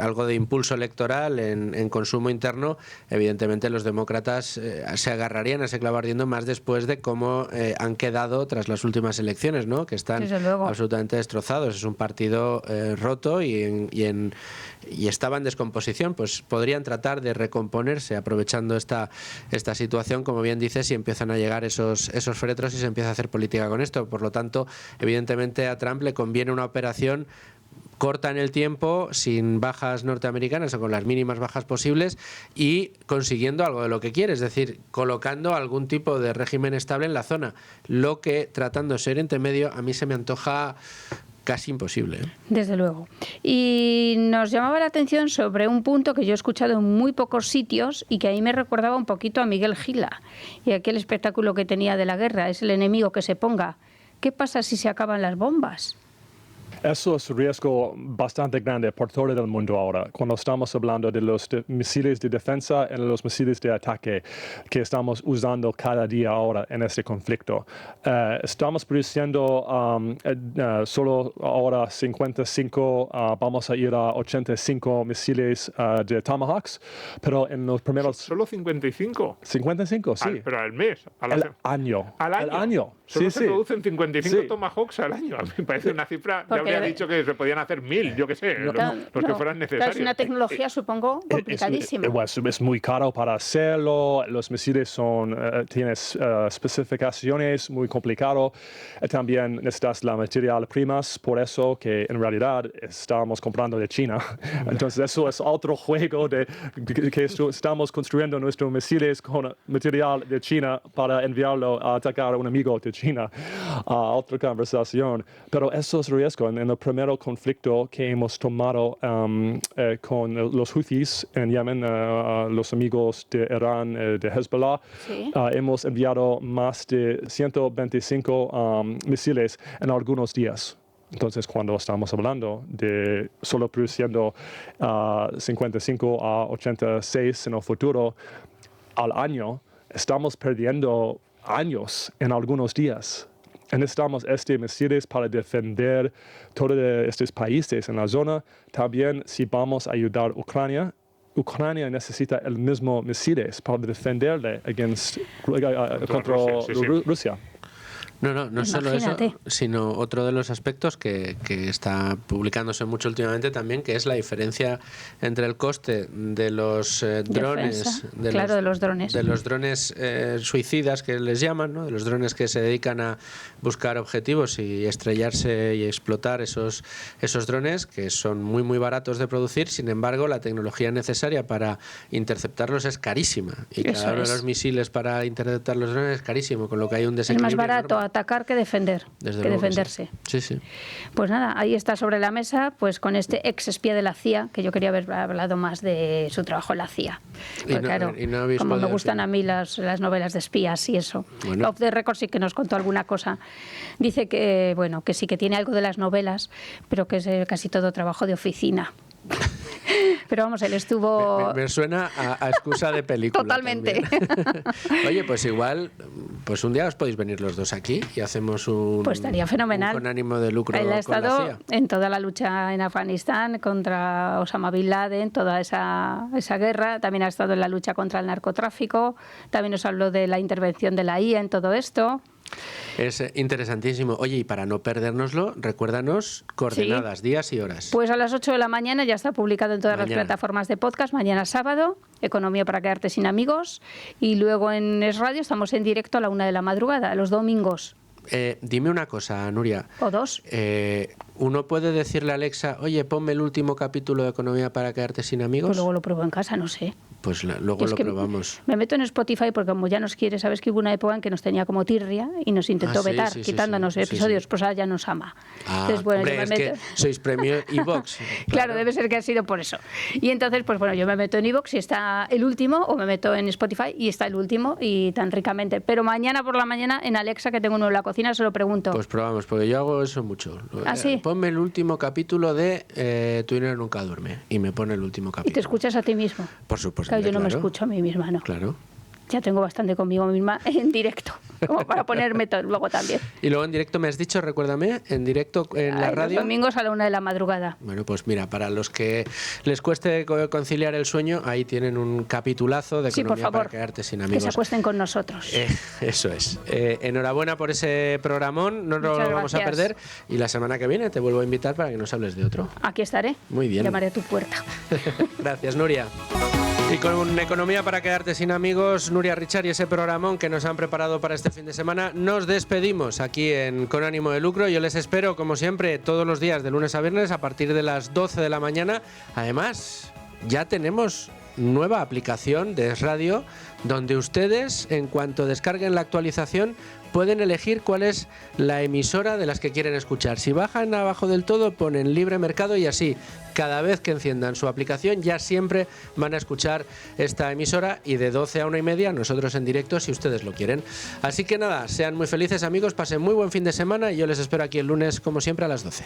algo de impulso electoral en consumo interno. Evidentemente los demócratas se agarrarían a ese clavo ardiendo más después de cómo han quedado tras las últimas elecciones, ¿no? Que están absolutamente destrozados. Es un partido roto y estaba en descomposición. Pues podrían tratar de recomponerse aprovechando esta situación, como bien dices, y empiezan a llegar esos féretros y se empieza a hacer política con esto. Por lo tanto, evidentemente a Trump le conviene una operación corta en el tiempo, sin bajas norteamericanas o con las mínimas bajas posibles, y consiguiendo algo de lo que quiere, es decir, colocando algún tipo de régimen estable en la zona, lo que, tratando de ser intermedio, a mí se me antoja casi imposible. Desde luego. Y nos llamaba la atención sobre un punto que yo he escuchado en muy pocos sitios y que a mí me recordaba un poquito a Miguel Gila y aquel espectáculo que tenía de la guerra, es el enemigo que se ponga. ¿Qué pasa si se acaban las bombas? Eso es un riesgo bastante grande por todo el mundo ahora, cuando estamos hablando de los misiles de defensa y los misiles de ataque que estamos usando cada día ahora en este conflicto. Estamos produciendo solo ahora 55, vamos a ir a 85 misiles de Tomahawks, pero en los primeros... ¿Solo 55? 55, sí. Pero al mes. Al año. ¿Al año? Solo se producen 55 Tomahawks al año. A mí me parece una cifra... Porque habría dicho que se podían hacer 1000, yo qué sé, los que fueran necesarios. Claro, es una tecnología, supongo, complicadísima. Es muy caro para hacerlo, los misiles tienen especificaciones muy complicadas, también necesitas la materia primas, por eso que en realidad estamos comprando de China. Entonces eso es otro juego de que estamos construyendo nuestros misiles con material de China para enviarlo a atacar a un amigo de China. Otra conversación, pero eso es riesgo. En el primer conflicto que hemos tomado con los Houthis en Yemen, los amigos de Irán, de Hezbollah, hemos enviado más de 125 misiles en algunos días. Entonces, cuando estamos hablando de solo produciendo 55 a 86 en el futuro al año, estamos perdiendo años en algunos días. Necesitamos misiles para defender todos estos países en la zona. También, si vamos a ayudar a Ucrania necesita el mismo misiles para defenderle contra Rusia. No solo eso, sino otro de los aspectos que está publicándose mucho últimamente también, que es la diferencia entre el coste de los drones, de los drones suicidas que les llaman, ¿no? De los drones que se dedican a buscar objetivos y estrellarse y explotar esos drones, que son muy muy baratos de producir. Sin embargo, la tecnología necesaria para interceptarlos es carísima, y cada uno de los misiles para interceptar los drones es carísimo, con lo que hay un desequilibrio. Es más barato atacar que defender, defenderse. Sí. Pues nada, ahí está sobre la mesa, pues con este ex espía de la CIA, que yo quería haber hablado más de su trabajo en la CIA. Porque como me gustan a mí las novelas de espías y eso. Bueno. Off the record sí que nos contó alguna cosa. Dice que, bueno, que sí que tiene algo de las novelas, pero que es casi todo trabajo de oficina. Pero vamos, él estuvo... Me suena a excusa de película. Totalmente. Oye, pues igual, pues un día os podéis venir los dos aquí y hacemos pues estaría fenomenal. Con ánimo de lucro. Él ha estado en toda la lucha en Afganistán contra Osama Bin Laden, toda esa guerra. También ha estado en la lucha contra el narcotráfico. También nos habló de la intervención de la IA en todo esto. Es interesantísimo. Oye, y para no perdérnoslo, recuérdanos coordenadas, días y horas. Pues a las 8 de la mañana ya está publicado en todas las plataformas de podcast. Mañana sábado, Economía para quedarte sin amigos. Y luego en Es Radio estamos en directo a la 1 de la madrugada, los domingos. Dime una cosa, Nuria. ¿O dos? ¿Uno puede decirle a Alexa, oye, ponme el último capítulo de Economía para quedarte sin amigos? Pues luego lo pruebo en casa, no sé. Pues luego lo probamos. Me meto en Spotify porque como ya nos quiere, sabes que hubo una época en que nos tenía como tirria y nos intentó vetar, quitándonos episodios, pues ahora ya nos ama. Entonces, bueno, hombre, que sois premio iVoox. Claro, debe ser que ha sido por eso. Y entonces, pues bueno, yo me meto en iVoox y está el último, o me meto en Spotify y está el último, y tan ricamente. Pero mañana por la mañana en Alexa, que tengo uno en la cocina, se lo pregunto. Pues probamos, porque yo hago eso mucho. ¿Ah, sí? Ponme el último capítulo de Tu dinero nunca duerme, y me pone el último capítulo. ¿Y te escuchas a ti mismo? Por supuesto. Claro, yo no me escucho a mí misma, ¿no? Claro. Ya tengo bastante conmigo misma en directo. como para ponerme todo luego también. Y luego en directo me has dicho, recuérdame, en directo en la radio. Los domingos a la 1 de la madrugada. Bueno, pues mira, para los que les cueste conciliar el sueño, ahí tienen un capitulazo de Economía por favor, para quedarte sin amigos. Que se acuesten con nosotros. Eso es. Enhorabuena por ese programón, no lo vamos a perder. Y la semana que viene te vuelvo a invitar para que nos hables de otro. Aquí estaré. Muy bien. Llamaré a tu puerta. Gracias, Nuria. Y con Economía para quedarte sin amigos, Nuria Richard y ese programón que nos han preparado para este fin de semana, nos despedimos aquí en Con Ánimo de Lucro. Yo les espero, como siempre, todos los días de lunes a viernes a partir de las 12 de la mañana. Además, ya tenemos nueva aplicación de Es Radio, donde ustedes, en cuanto descarguen la actualización, pueden elegir cuál es la emisora de las que quieren escuchar. Si bajan abajo del todo, ponen Libre Mercado y así, cada vez que enciendan su aplicación, ya siempre van a escuchar esta emisora y de 12 a 1:30 nosotros en directo si ustedes lo quieren. Así que nada, sean muy felices amigos, pasen muy buen fin de semana y yo les espero aquí el lunes como siempre a las 12.